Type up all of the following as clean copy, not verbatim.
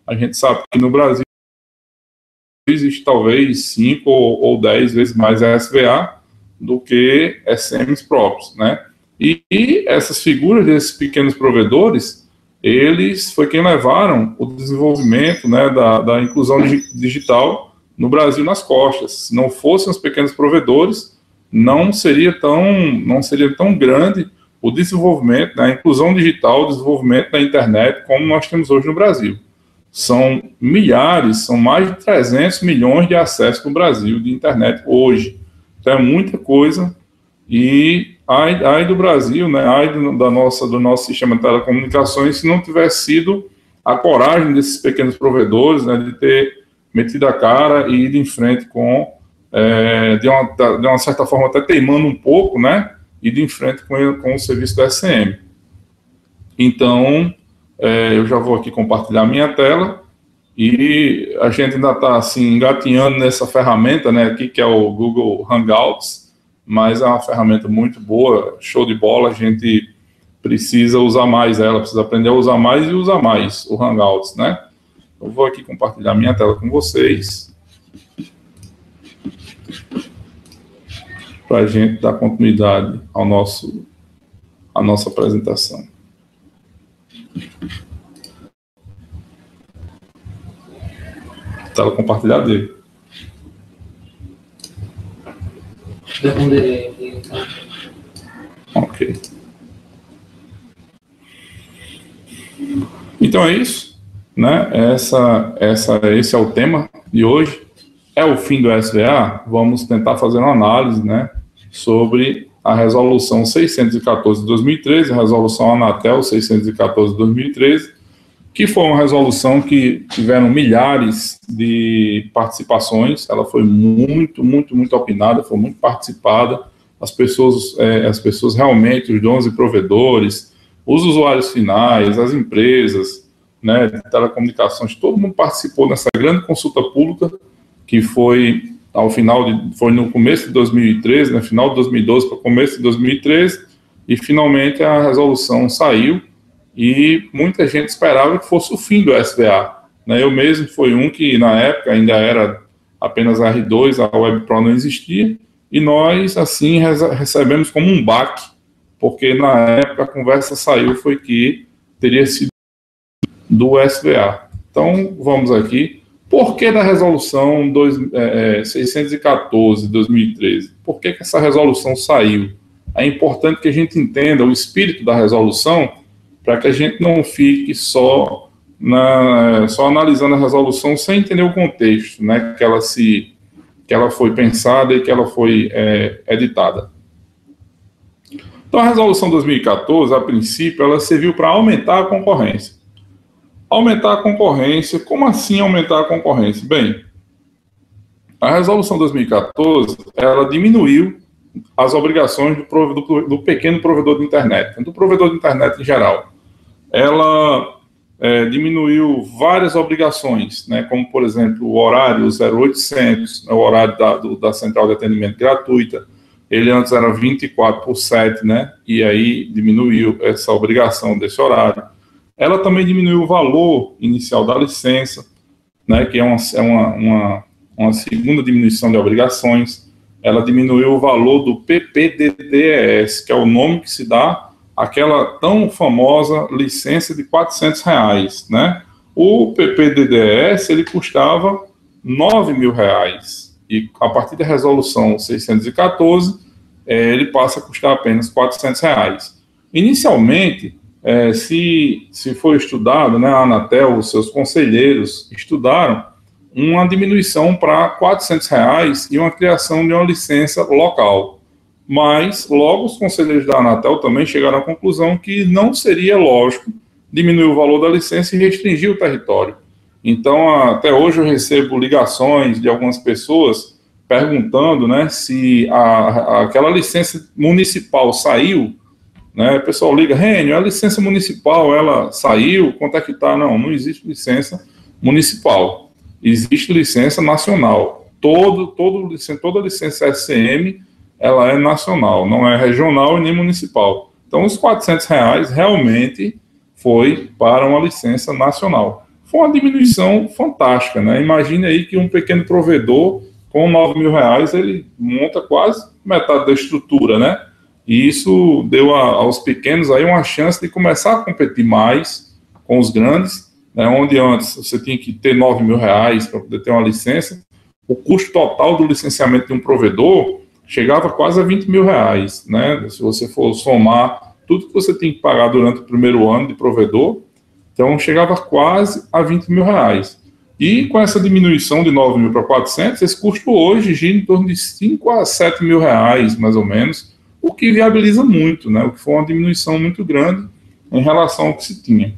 A gente sabe que no Brasil existe talvez 5 ou 10 vezes mais SVA do que SMs próprios, né? E essas figuras desses pequenos provedores, eles foi quem levaram o desenvolvimento, né, da inclusão digital no Brasil nas costas. Se não fossem os pequenos provedores, não seria tão grande o desenvolvimento, né, a inclusão digital, o desenvolvimento da internet como nós temos hoje no Brasil. São milhares, são mais de 300 milhões de acessos no Brasil de internet hoje. Então é muita coisa e ai do Brasil, né, ai do nosso sistema de telecomunicações se não tivesse sido a coragem desses pequenos provedores, né, de ter metido a cara e ido em frente com, de uma certa forma até teimando um pouco, né, ido em frente com o serviço da SM. Então, eu já vou aqui compartilhar minha tela e a gente ainda está assim, engatinhando nessa ferramenta, né, aqui, que é o Google Hangouts, mas é uma ferramenta muito boa, show de bola, a gente precisa usar mais ela, precisa aprender a usar mais e usar mais o Hangouts, né? Eu vou aqui compartilhar minha tela com vocês para a gente dar continuidade à nossa apresentação. Tela compartilhada dele. Ok. Então é isso, né? Esse é o tema de hoje. É o fim do SVA? Vamos tentar fazer uma análise, né, sobre a resolução 614 de 2013, a resolução Anatel 614 de 2013, que foi uma resolução que tiveram milhares de participações, ela foi muito opinada, foi muito participada, as pessoas realmente, os donos e provedores, os usuários finais, as empresas, né, de telecomunicações, todo mundo participou nessa grande consulta pública, que foi foi no começo de 2013, né, final de 2012 para começo de 2013, e finalmente a resolução saiu, e muita gente esperava que fosse o fim do SVA. Né? Eu mesmo fui um que, na época, ainda era apenas R2, a WebPro não existia, e nós, assim, recebemos como um baque, porque, na época, a conversa saiu, foi que teria sido do SVA. Então, vamos aqui. Por que da resolução 614 de 2013? Por que essa resolução saiu? É importante que a gente entenda o espírito da resolução, para que a gente não fique só analisando a resolução sem entender o contexto, né, que ela foi pensada e que ela foi editada. Então, a resolução 2014, a princípio, ela serviu para aumentar a concorrência. Aumentar a concorrência, como assim aumentar a concorrência? Bem, a resolução 2014, ela diminuiu as obrigações do pequeno provedor de internet, do provedor de internet em geral. Ela diminuiu várias obrigações, né, como, por exemplo, o horário 0800, o horário da central de atendimento gratuita. Ele antes era 24/7, né, e aí diminuiu essa obrigação desse horário. Ela também diminuiu o valor inicial da licença, né, que é uma segunda diminuição de obrigações. Ela diminuiu o valor do PPDDES, que é o nome que se dá àquela tão famosa licença de R$400, né? O PPDDES, ele custava R$9.000, e a partir da resolução 614, ele passa a custar apenas R$400. Inicialmente, se for estudado, né, a Anatel, os seus conselheiros estudaram uma diminuição para R$400 e uma criação de uma licença local. Mas, logo, os conselheiros da Anatel também chegaram à conclusão que não seria lógico diminuir o valor da licença e restringir o território. Então, até hoje eu recebo ligações de algumas pessoas perguntando, né, se aquela licença municipal saiu, né? O pessoal liga, Rênio, a licença municipal, ela saiu, quanto é que está? Não existe licença municipal. Existe licença nacional. Toda licença SM, ela é nacional, não é regional e nem municipal. Então, os R$400 realmente foi para uma licença nacional. foi uma diminuição fantástica, né? Imagine aí que um pequeno provedor, com R$ 9.000, ele monta quase metade da estrutura, né? E isso deu aos pequenos aí uma chance de começar a competir mais com os grandes, né? Onde antes você tinha que ter R$ 9.000 para poder ter uma licença. O custo total do licenciamento de um provedor chegava quase a R$ 20.000, né? Se você for somar tudo que você tem que pagar durante o primeiro ano de provedor, então chegava quase a R$ 20.000. E com essa diminuição de 9.000 para 400, esse custo hoje gira em torno de R$ 5.000 a R$ 7.000, mais ou menos, o que viabiliza muito, né? O que foi uma diminuição muito grande em relação ao que se tinha.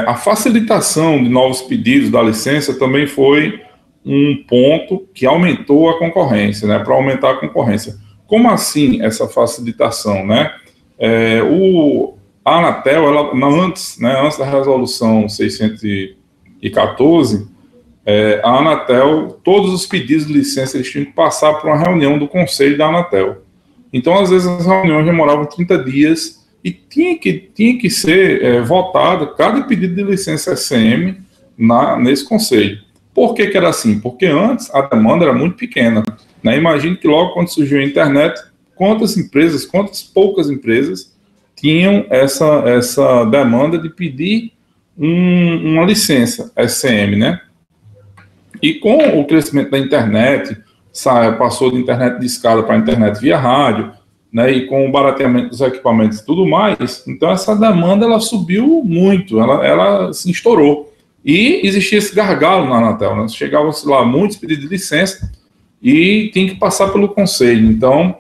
A facilitação de novos pedidos da licença também foi um ponto que aumentou a concorrência, né? Para aumentar a concorrência. Como assim essa facilitação, né? A Anatel, antes da resolução 614, a Anatel, todos os pedidos de licença eles tinham que passar por uma reunião do conselho da Anatel. Então, às vezes, as reuniões demoravam 30 dias e tinha que ser votado cada pedido de licença SCM nesse conselho. Por que era assim? Porque antes a demanda era muito pequena, né? Imagine que logo quando surgiu a internet, quantas poucas empresas tinham essa demanda de pedir uma licença SCM, né? E com o crescimento da internet, passou de internet de escada para internet via rádio, né? E com o barateamento dos equipamentos e tudo mais, então essa demanda ela subiu muito, ela se estourou. E existia esse gargalo na Anatel, né? Chegavam-se lá muitos pedidos de licença e tinha que passar pelo conselho. Então,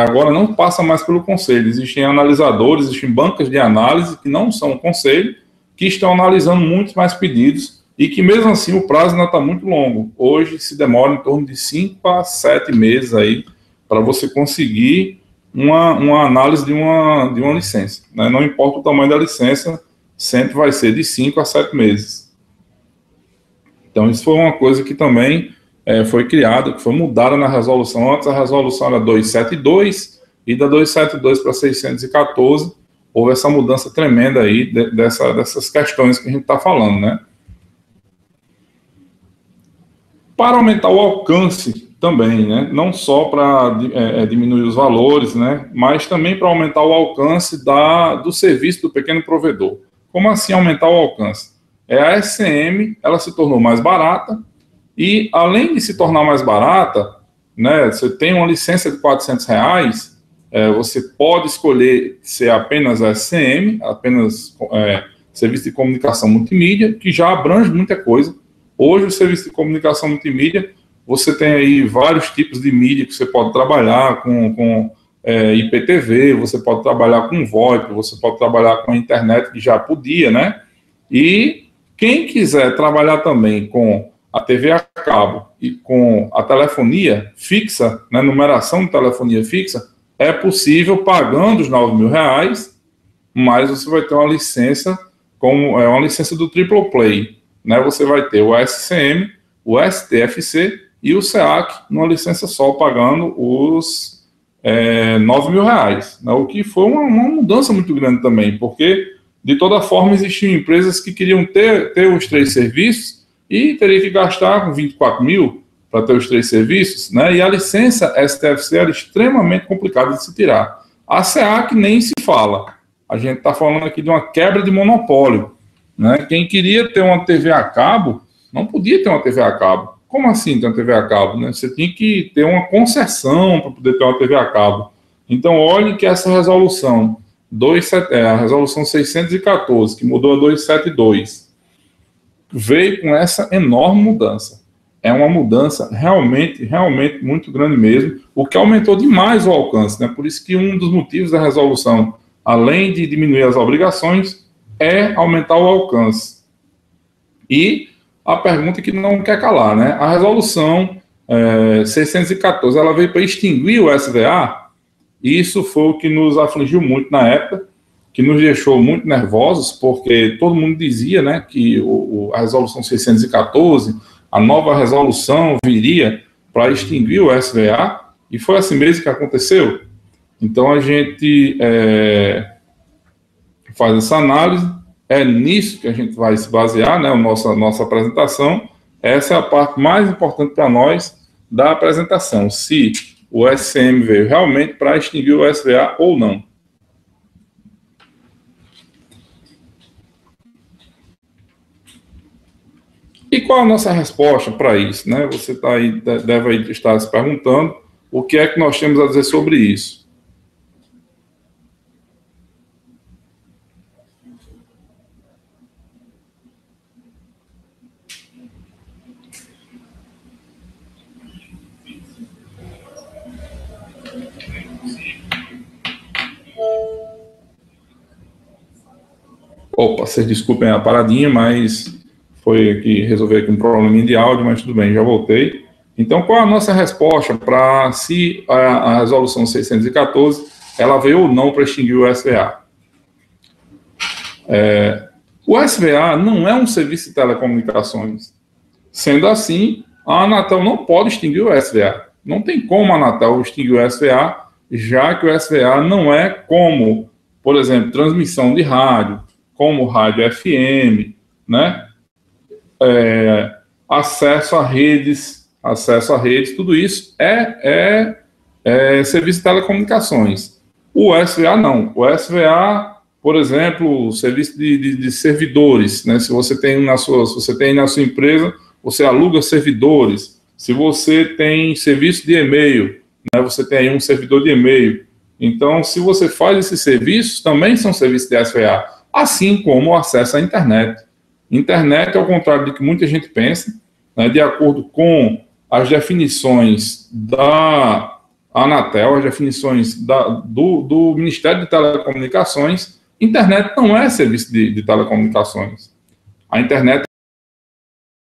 agora não passa mais pelo conselho. Existem analisadores, existem bancas de análise que não são o conselho, que estão analisando muitos mais pedidos e que mesmo assim o prazo ainda está muito longo. Hoje se demora em torno de 5 a 7 meses aí para você conseguir uma análise de uma licença, né? Não importa o tamanho da licença, sempre vai ser de 5 a 7 meses. Então isso foi uma coisa que também foi criada, que foi mudada na resolução. Antes a resolução era 272 e da 272 para 614 houve essa mudança tremenda aí dessas questões que a gente está falando, né? Para aumentar o alcance também, né? Não só para diminuir os valores, né? Mas também para aumentar o alcance do serviço do pequeno provedor. Como assim aumentar o alcance? A SCM, ela se tornou mais barata e, além de se tornar mais barata, né? Você tem uma licença de R$ 400, você pode escolher ser apenas SCM, apenas serviço de comunicação multimídia, que já abrange muita coisa. Hoje, o serviço de comunicação multimídia, você tem aí vários tipos de mídia que você pode trabalhar com IPTV, você pode trabalhar com VoIP, você pode trabalhar com a internet, que já podia, né? E quem quiser trabalhar também com a TV a cabo e com a telefonia fixa, né, numeração de telefonia fixa, é possível pagando os R$ 9.000, mas você vai ter uma licença, uma licença do Triple Play, né? Você vai ter o SCM, o STFC e o SEAC numa licença só, pagando os R$ 9.000, né? O que foi uma mudança muito grande também, porque, de toda forma, existiam empresas que queriam ter os 3 serviços e teria que gastar com 24 mil para ter os 3 serviços, né? E a licença STFC era extremamente complicada de se tirar. A SEAC nem se fala. A gente está falando aqui de uma quebra de monopólio, né? Quem queria ter uma TV a cabo, não podia ter uma TV a cabo. Como assim ter uma TV a cabo, né? Você tinha que ter uma concessão para poder ter uma TV a cabo. Então, olhe que essa resolução, a resolução 614, que mudou a 272, veio com essa enorme mudança. É uma mudança realmente muito grande mesmo, o que aumentou demais o alcance, né? Por isso que um dos motivos da resolução, além de diminuir as obrigações, é aumentar o alcance. E a pergunta que não quer calar, né? A resolução 614, ela veio para extinguir o SVA, e isso foi o que nos afligiu muito na época, que nos deixou muito nervosos, porque todo mundo dizia, né, que a resolução 614, a nova resolução viria para extinguir o SVA, e foi assim mesmo que aconteceu. Então, a gente faz essa análise, é nisso que a gente vai se basear, né, nossa apresentação. Essa é a parte mais importante para nós da apresentação, se o SCM veio realmente para extinguir o SVA ou não. E qual a nossa resposta para isso, né? Você deve estar se perguntando o que é que nós temos a dizer sobre isso. Opa, vocês desculpem a paradinha, mas foi aqui resolver aqui um probleminha de áudio, mas tudo bem, já voltei. Então, qual a nossa resposta para se a resolução 614 ela veio ou não para extinguir o SVA? O SVA não é um serviço de telecomunicações. Sendo assim, a Anatel não pode extinguir o SVA. Não tem como a Anatel extinguir o SVA, já que o SVA não é como, por exemplo, transmissão de rádio, como rádio FM, né? Acesso a redes, tudo isso é serviço de telecomunicações. O SVA não. O SVA, por exemplo, serviço de servidores, né? Se você tem na sua empresa, você aluga servidores. Se você tem serviço de e-mail, né? Você tem aí um servidor de e-mail. Então, se você faz esses serviços, também são serviços de SVA. Assim como o acesso à internet. Internet, ao contrário do que muita gente pensa, né, de acordo com as definições da Anatel, as definições do Ministério de Telecomunicações, internet não é serviço de telecomunicações. A internet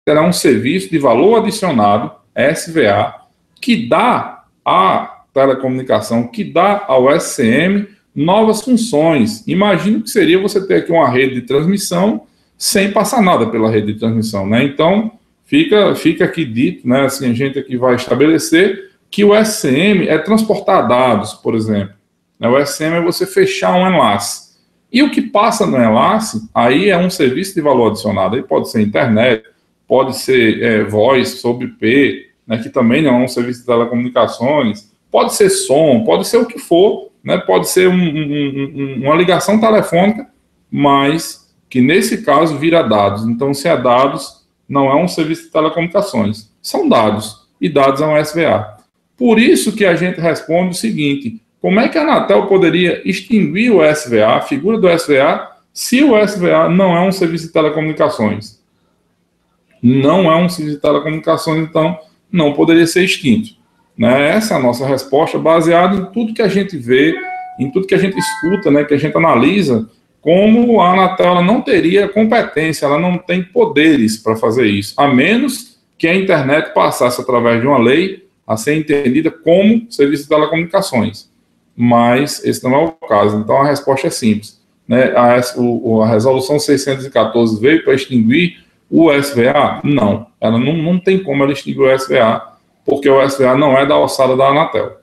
será um serviço de valor adicionado, SVA, que dá à telecomunicação, que dá ao SCM novas funções. Imagina que seria você ter aqui uma rede de transmissão sem passar nada pela rede de transmissão, né? Então, fica aqui dito, né? Assim, a gente aqui vai estabelecer que o SCM é transportar dados, por exemplo. O SCM é você fechar um enlace. E o que passa no enlace, aí é um serviço de valor adicionado. Aí pode ser internet, pode ser voz sobre IP, né, que também não é um serviço de telecomunicações, pode ser som, pode ser o que for, né, pode ser uma ligação telefônica, mas que nesse caso vira dados. Então, se é dados, não é um serviço de telecomunicações, são dados, e dados é um SVA. Por isso que a gente responde o seguinte: como é que a Anatel poderia extinguir o SVA, a figura do SVA, se o SVA não é um serviço de telecomunicações? Não é um serviço de telecomunicações, então não poderia ser extinto. Né? Essa é a nossa resposta, baseada em tudo que a gente vê, em tudo que a gente escuta, né, que a gente analisa, como a Anatel ela não teria competência, ela não tem poderes para fazer isso, a menos que a internet passasse através de uma lei a ser entendida como serviço de telecomunicações. Mas esse não é o caso. Então a resposta é simples. Né? A resolução 614 veio para extinguir o SVA? Não. Ela não tem como ela extinguir o SVA, porque o SVA não é da alçada da Anatel.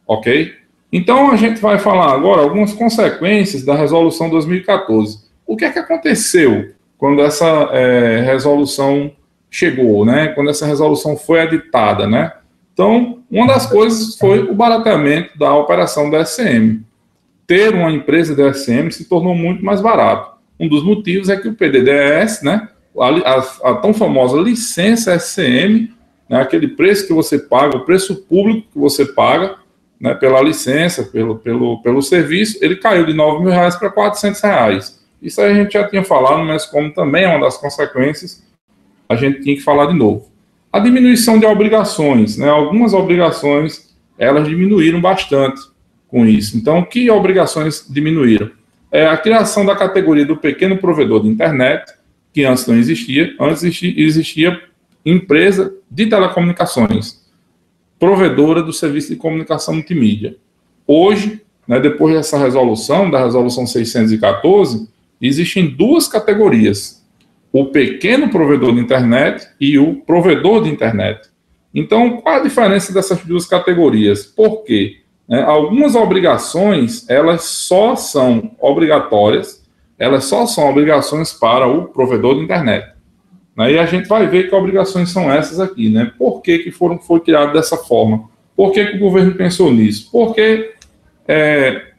Ok? Então, a gente vai falar agora algumas consequências da resolução 2014. O que é que aconteceu quando essa resolução chegou, né? Quando essa resolução foi editada, né? Então, uma das coisas foi o barateamento da operação da SCM. Ter uma empresa da SCM se tornou muito mais barato. Um dos motivos é que o PDD-ES, né? A tão famosa licença SCM, né, aquele preço que você paga, o preço público que você paga, né, pela licença, pelo serviço, ele caiu de R$9.000 para R$400. Isso aí a gente já tinha falado, mas como também é uma das consequências, a gente tinha que falar de novo. A diminuição de obrigações, né, algumas obrigações, elas diminuíram bastante com isso. Então, que obrigações diminuíram? A criação da categoria do pequeno provedor de internet, que antes não existia. Antes existia empresa de telecomunicações, provedora do serviço de comunicação multimídia. Hoje, né, depois dessa resolução, da resolução 614, existem duas categorias: o pequeno provedor de internet e o provedor de internet. Então, qual a diferença dessas duas categorias? Por quê? né? Algumas obrigações, elas só são obrigatórias, elas só são obrigações para o provedor de internet. Né? E a gente vai ver que obrigações são essas aqui, né? Por que foi criado dessa forma? Por que o governo pensou nisso? Porque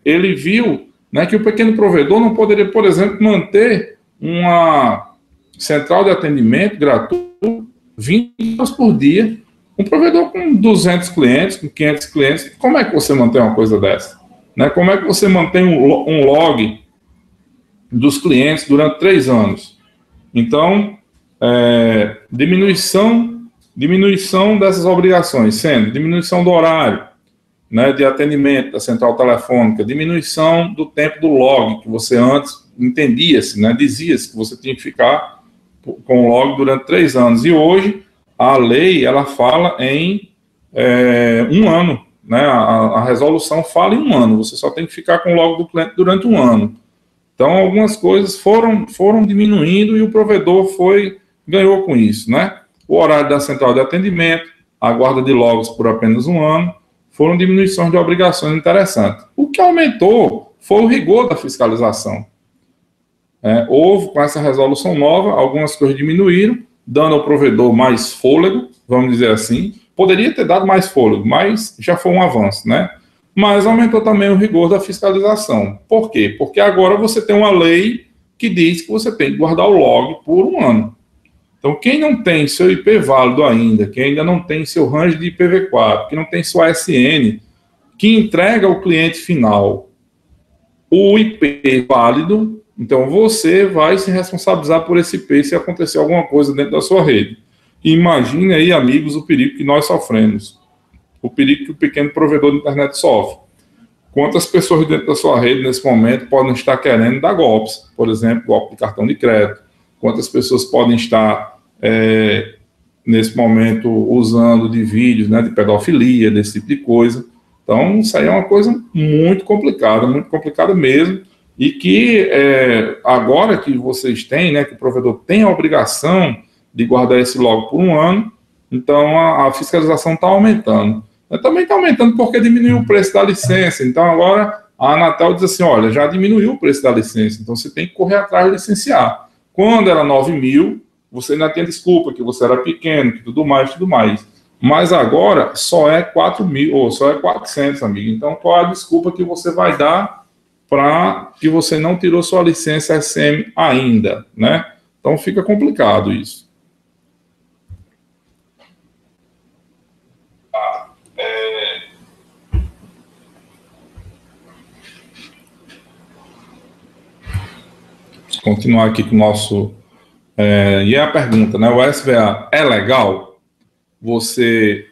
ele viu, né, que o pequeno provedor não poderia, por exemplo, manter uma central de atendimento gratuito 20 horas por dia. Um provedor com 200 clientes, com 500 clientes, como é que você mantém uma coisa dessa? Né? Como é que você mantém um log dos clientes durante 3 anos? Então, diminuição dessas obrigações, sendo diminuição do horário, né, de atendimento da central telefônica, diminuição do tempo do log, que você antes entendia-se, né, dizia-se que você tinha que ficar com o log durante 3 anos. E hoje, a lei, ela fala em 1 ano, né, a resolução fala em 1 ano, você só tem que ficar com o log do cliente durante 1 ano. Então, algumas coisas foram diminuindo e o provedor ganhou com isso, né? O horário da central de atendimento, a guarda de logs por apenas 1 ano, foram diminuições de obrigações interessantes. O que aumentou foi o rigor da fiscalização. Houve, com essa resolução nova, algumas coisas diminuíram, dando ao provedor mais fôlego, vamos dizer assim. Poderia ter dado mais fôlego, mas já foi um avanço, né? Mas aumentou também o rigor da fiscalização. Por quê? Porque agora você tem uma lei que diz que você tem que guardar o log por 1 ano. Então, quem não tem seu IP válido ainda, quem ainda não tem seu range de IPv4, que não tem sua ASN, que entrega ao cliente final o IP válido, então você vai se responsabilizar por esse IP se acontecer alguma coisa dentro da sua rede. E imagine aí, amigos, o perigo que nós sofremos, o perigo que o pequeno provedor de internet sofre. Quantas pessoas dentro da sua rede, nesse momento, podem estar querendo dar golpes, por exemplo, golpe de cartão de crédito? Quantas pessoas podem estar, nesse momento, usando de vídeos, né, de pedofilia, desse tipo de coisa? Então, isso aí é uma coisa muito complicada mesmo, e que agora que vocês têm, né, que o provedor tem a obrigação de guardar esse log por 1 ano, então a fiscalização está aumentando. Também está aumentando porque diminuiu o preço da licença, então agora a Anatel diz assim, olha, já diminuiu o preço da licença, então você tem que correr atrás de licenciar. Quando era 9 mil, você ainda tinha desculpa, que você era pequeno, que tudo mais. Mas agora só é 4 mil, ou só é 400, amigo. Então, qual é a desculpa que você vai dar para que você não tirou sua licença SM ainda, né? Então, fica complicado isso. Continuar aqui com o nosso... e a pergunta, né? O SVA é legal você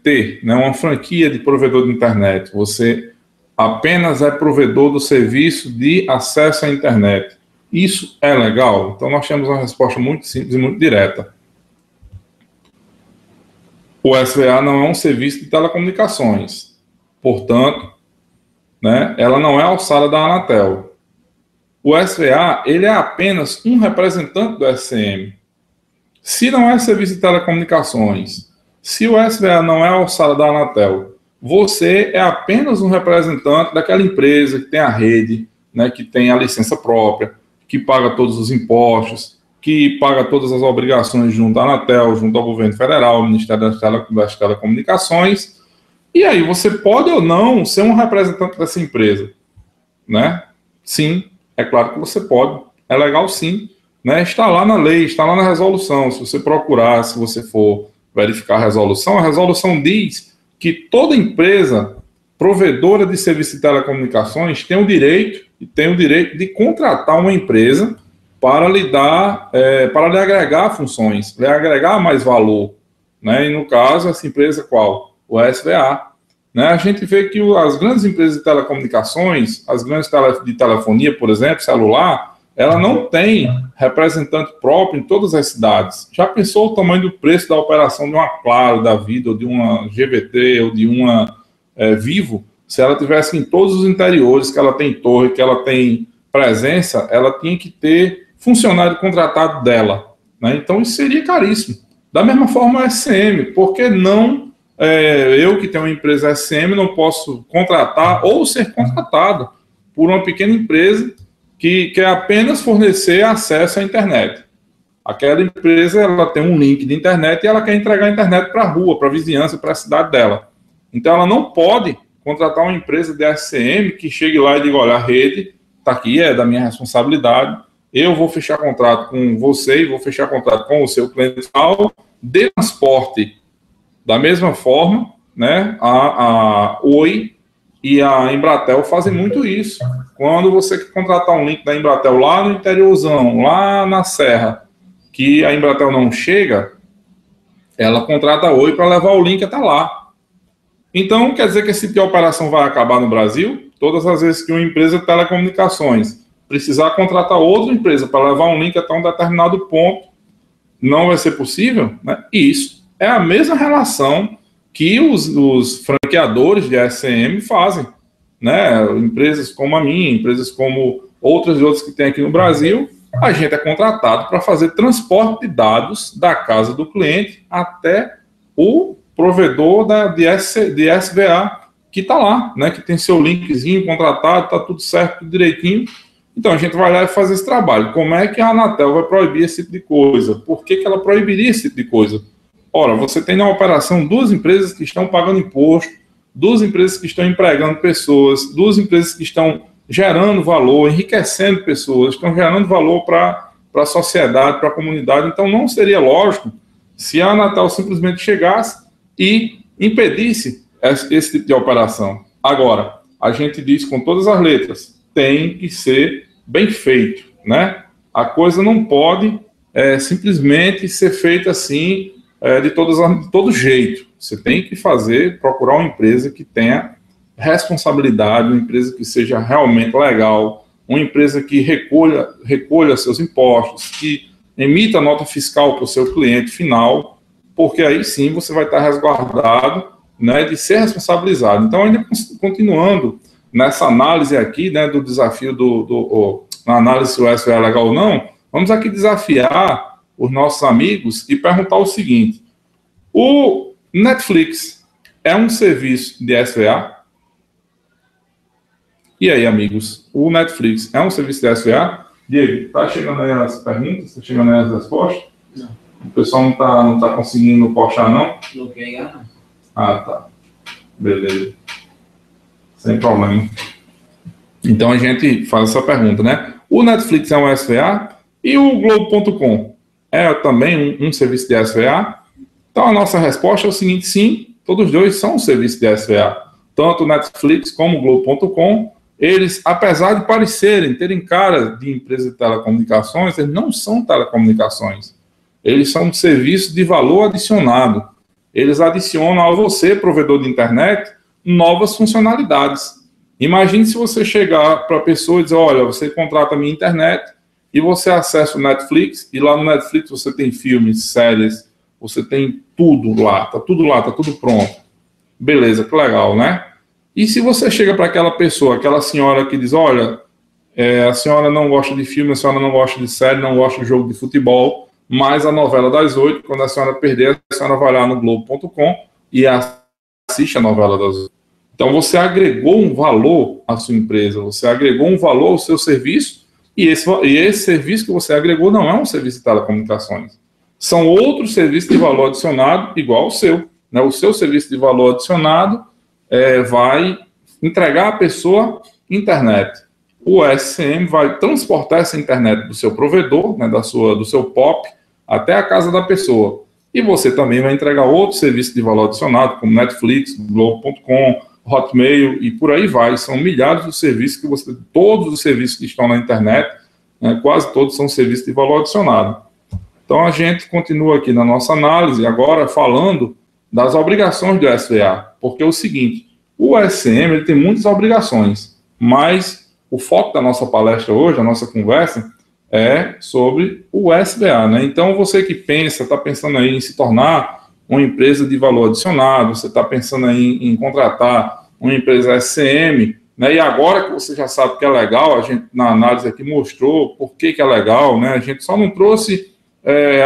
ter, né, uma franquia de provedor de internet? Você apenas é provedor do serviço de acesso à internet. Isso é legal? Então, nós temos uma resposta muito simples e muito direta. O SVA não é um serviço de telecomunicações. Portanto, né, ela não é alçada da Anatel. O SVA, ele é apenas um representante do SCM. Se não é serviço de telecomunicações, se o SVA não é alçada da Anatel, você é apenas um representante daquela empresa que tem a rede, né, que tem a licença própria, que paga todos os impostos, que paga todas as obrigações junto à Anatel, junto ao governo federal, ao Ministério das Telecomunicações. E aí, você pode ou não ser um representante dessa empresa, né? Sim, é claro que você pode. É legal sim, né? Está lá na lei, está lá na resolução. Se você procurar, se você for verificar a resolução diz que toda empresa provedora de serviço de telecomunicações tem o direito de contratar uma empresa para lhe dar, para lhe agregar funções, lhe agregar mais valor, né? E no caso, essa empresa qual? O SVA. Né? A gente vê que as grandes empresas de telecomunicações, as grandes de telefonia, por exemplo, celular, ela não tem representante próprio em todas as cidades. Já pensou o tamanho do preço da operação de uma Claro da vida, ou de uma GVT, ou de uma Vivo, se ela tivesse em todos os interiores, que ela tem torre, que ela tem presença, ela tinha que ter funcionário contratado dela. Né? Então, isso seria caríssimo. Da mesma forma, a SCM, por que não eu que tenho uma empresa SM não posso contratar ou ser contratado por uma pequena empresa que quer apenas fornecer acesso à internet. Aquela empresa, ela tem um link de internet e ela quer entregar a internet para a rua, para a vizinhança, para a cidade dela. Então, ela não pode contratar uma empresa de SM que chegue lá e diga, olha, a rede está aqui, é da minha responsabilidade, eu vou fechar contrato com você e vou fechar contrato com o seu cliente final de transporte. Da mesma forma, né, a Oi e a Embratel fazem muito isso. Quando você quer contratar um link da Embratel lá no interiorzão, lá na Serra, que a Embratel não chega, ela contrata a Oi para levar o link até lá. Então, quer dizer que esse tipo de operação vai acabar no Brasil? Todas as vezes que uma empresa de telecomunicações precisar contratar outra empresa para levar um link até um determinado ponto, não vai ser possível? Né? E isso é a mesma relação que os franqueadores de SM fazem. Né? Empresas como a minha, empresas como outras que tem aqui no Brasil, a gente é contratado para fazer transporte de dados da casa do cliente até o provedor de SVA que está lá, né, que tem seu linkzinho contratado, está tudo certo, tudo direitinho. Então, a gente vai lá e faz esse trabalho. Como é que a Anatel vai proibir esse tipo de coisa? Por que ela proibiria esse tipo de coisa? Ora, você tem na operação duas empresas que estão pagando imposto, duas empresas que estão empregando pessoas, duas empresas que estão gerando valor, enriquecendo pessoas, estão gerando valor para a sociedade, para a comunidade. Então, não seria lógico se a Anatel simplesmente chegasse e impedisse esse tipo de operação. Agora, a gente diz com todas as letras, tem que ser bem feito, né? A coisa não pode simplesmente ser feita assim, de todo jeito. Você tem que procurar uma empresa que tenha responsabilidade, uma empresa que seja realmente legal, uma empresa que recolha seus impostos, que emita nota fiscal para o seu cliente final, porque aí sim você vai estar resguardado, né, de ser responsabilizado. Então, ainda continuando nessa análise aqui, né, do desafio na análise se o SVA é legal ou não, vamos aqui desafiar os nossos amigos e perguntar o seguinte: o Netflix é um serviço de SVA? E aí, amigos, o Netflix é um serviço de SVA? Diego, tá chegando aí as perguntas? Tá chegando aí as respostas? Não. O pessoal não tá conseguindo postar, não? Não quer ligar, não. Ah, tá. Beleza. Sem problema. Então a gente faz essa pergunta, né? O Netflix é um SVA e o Globo.com é também um serviço de SVA? Então a nossa resposta é o seguinte: sim, todos dois são um serviço de SVA. Tanto o Netflix como o Globo.com, eles, apesar de terem cara de empresa de telecomunicações, eles não são telecomunicações. Eles são um serviço de valor adicionado. Eles adicionam a você, provedor de internet, novas funcionalidades. Imagine se você chegar para a pessoa e dizer: olha, você contrata a minha internet e você acessa o Netflix, e lá no Netflix você tem filmes, séries, você tem tudo lá, tá tudo pronto. Beleza, que legal, né? E se você chega para aquela pessoa, aquela senhora que diz: olha, a senhora não gosta de filme, a senhora não gosta de série, não gosta de jogo de futebol, mas a novela das 8, quando a senhora perder, a senhora vai lá no Globo.com e assiste a novela das 8. Então você agregou um valor à sua empresa, você agregou um valor ao seu serviço, e esse serviço que você agregou não é um serviço de telecomunicações. São outros serviços de valor adicionado igual ao seu. Né? O seu serviço de valor adicionado vai entregar à pessoa internet. O SM vai transportar essa internet do seu provedor, né, do seu POP, até a casa da pessoa. E você também vai entregar outro serviço de valor adicionado, como Netflix, Globo.com, Hotmail e por aí vai. São milhares de serviços todos os serviços que estão na internet, né, quase todos são serviços de valor adicionado. Então a gente continua aqui na nossa análise, agora falando das obrigações do SVA, porque é o seguinte: o SM ele tem muitas obrigações, mas o foco da nossa palestra hoje, a nossa conversa, é sobre o SVA, né? Então, você que está pensando aí em se tornar uma empresa de valor adicionado, você está pensando aí em contratar uma empresa SM, né? E agora que você já sabe que é legal, a gente na análise aqui mostrou por que é legal, né? A gente só não trouxe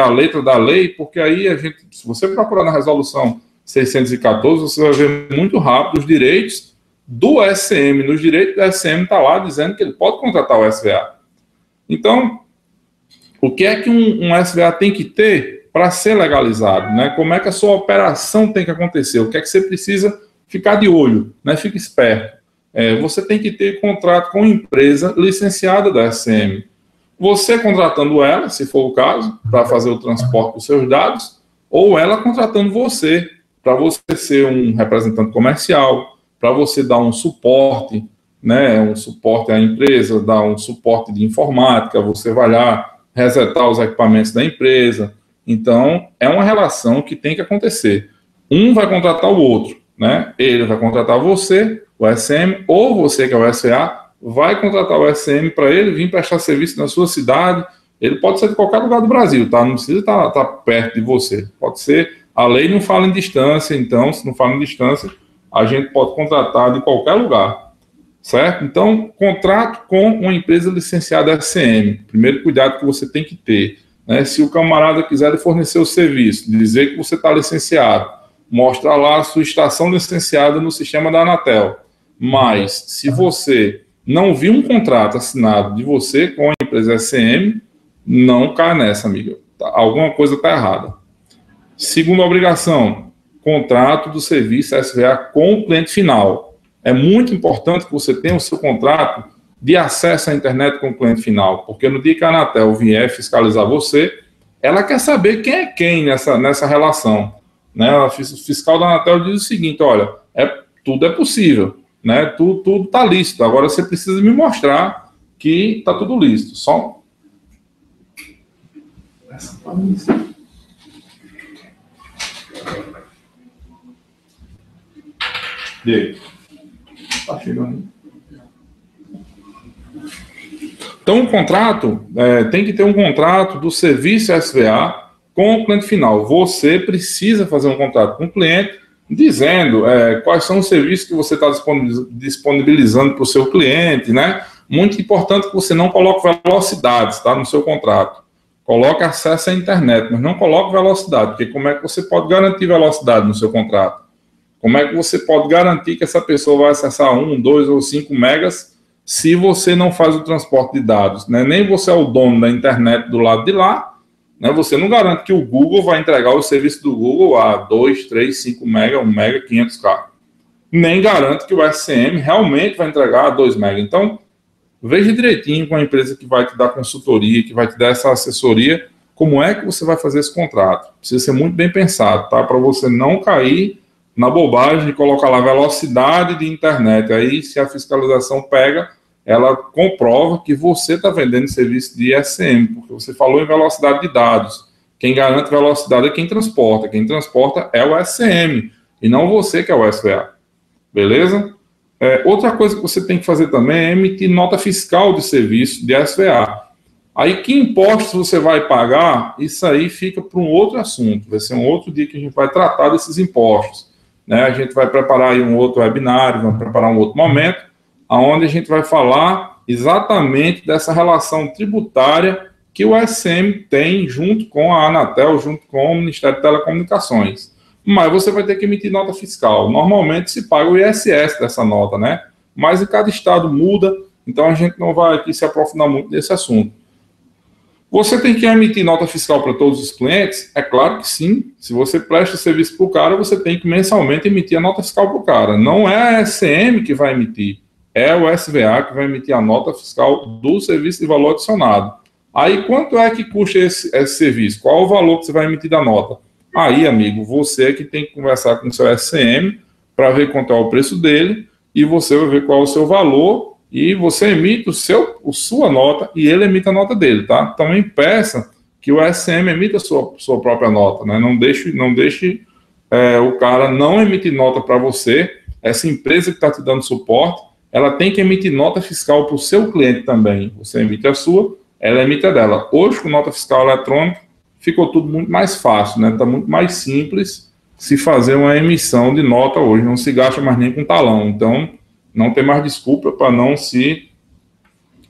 a letra da lei, porque aí se você procurar na resolução 614, você vai ver muito rápido os direitos do SM. Nos direitos do SM está lá dizendo que ele pode contratar o SVA. Então, o que é que um SVA tem que ter para ser legalizado, né? Como é que a sua operação tem que acontecer? O que é que você precisa ficar de olho, né? Fique esperto. Você tem que ter contrato com empresa licenciada da SM. Você contratando ela, se for o caso, para fazer o transporte dos seus dados, ou ela contratando você, para você ser um representante comercial, para você dar um suporte, né? Um suporte à empresa, dar um suporte de informática, você vai lá resetar os equipamentos da empresa. Então, é uma relação que tem que acontecer. Um vai contratar o outro, né? Ele vai contratar você, o SM, ou você, que é o SA, vai contratar o SM para ele vir prestar serviço na sua cidade. Ele pode ser de qualquer lugar do Brasil, tá? Não precisa estar perto de você. Pode ser, a lei não fala em distância, então, se não fala em distância, a gente pode contratar de qualquer lugar, certo? Então, contrato com uma empresa licenciada SM. Primeiro cuidado que você tem que ter, né? Se o camarada quiser lhe fornecer o serviço, dizer que você está licenciado, mostrar lá a sua estação licenciada no sistema da Anatel. Mas, se você não viu um contrato assinado de você com a empresa SM, não cai nessa, amiga. Alguma coisa está errada. Segunda obrigação, contrato do serviço SVA com o cliente final. É muito importante que você tenha o seu contrato de acesso à internet com o cliente final, porque no dia que a Anatel vier fiscalizar você, ela quer saber quem é quem nessa relação, né? O fiscal da Anatel diz o seguinte: olha, tudo é possível, né? Tudo está lícito, agora você precisa me mostrar que está tudo lícito. Só essa palminha. E aí? Tá chegando. Então, o contrato, tem que ter um contrato do serviço SVA com o cliente final. Você precisa fazer um contrato com o cliente dizendo quais são os serviços que você está disponibilizando para o seu cliente, né? Muito importante que você não coloque velocidades, tá, no seu contrato. Coloque acesso à internet, mas não coloque velocidade, porque como é que você pode garantir velocidade no seu contrato? Como é que você pode garantir que essa pessoa vai acessar 1, 2 ou 5 megas se você não faz o transporte de dados, né? Nem você é o dono da internet do lado de lá, né? Você não garante que o Google vai entregar o serviço do Google a 2, 3, 5 mega, 1 mega, 500K. Nem garante que o SM realmente vai entregar a 2 mega. Então, veja direitinho com a empresa que vai te dar consultoria, que vai te dar essa assessoria, como é que você vai fazer esse contrato. Precisa ser muito bem pensado, tá? Para você não cair na bobagem de colocar lá velocidade de internet. Aí, se a fiscalização pega, ela comprova que você está vendendo serviço de ISM, porque você falou em velocidade de dados. Quem garante velocidade é quem transporta. Quem transporta é o SM, e não você que é o SVA. Beleza? Outra coisa que você tem que fazer também é emitir nota fiscal de serviço de SVA. Aí, que impostos você vai pagar, isso aí fica para um outro assunto. Vai ser um outro dia que a gente vai tratar desses impostos, né? A gente vai preparar aí um outro webinário, vamos preparar um outro momento, onde a gente vai falar exatamente dessa relação tributária que o SM tem junto com a Anatel, junto com o Ministério de Telecomunicações. Mas você vai ter que emitir nota fiscal. Normalmente se paga o ISS dessa nota, né? Mas em cada estado muda, então a gente não vai aqui se aprofundar muito nesse assunto. Você tem que emitir nota fiscal para todos os clientes? É claro que sim. Se você presta serviço para o cara, você tem que mensalmente emitir a nota fiscal para o cara. Não é a SM que vai emitir, é o SVA que vai emitir a nota fiscal do serviço de valor adicionado. Aí, quanto é que custa esse serviço? Qual o valor que você vai emitir da nota? Aí, amigo, você é que tem que conversar com o seu SM para ver quanto é o preço dele, e você vai ver qual é o seu valor, e você emite sua nota e ele emite a nota dele, tá? Também peça que o SM emita a sua própria nota, né? Não deixe o cara não emitir nota para você. Essa empresa que está te dando suporte, ela tem que emitir nota fiscal para o seu cliente também. Você emite a sua, ela emite a dela. Hoje, com nota fiscal eletrônica, ficou tudo muito mais fácil, né? Está muito mais simples se fazer uma emissão de nota hoje. Não se gasta mais nem com talão. Então, não tem mais desculpa para não se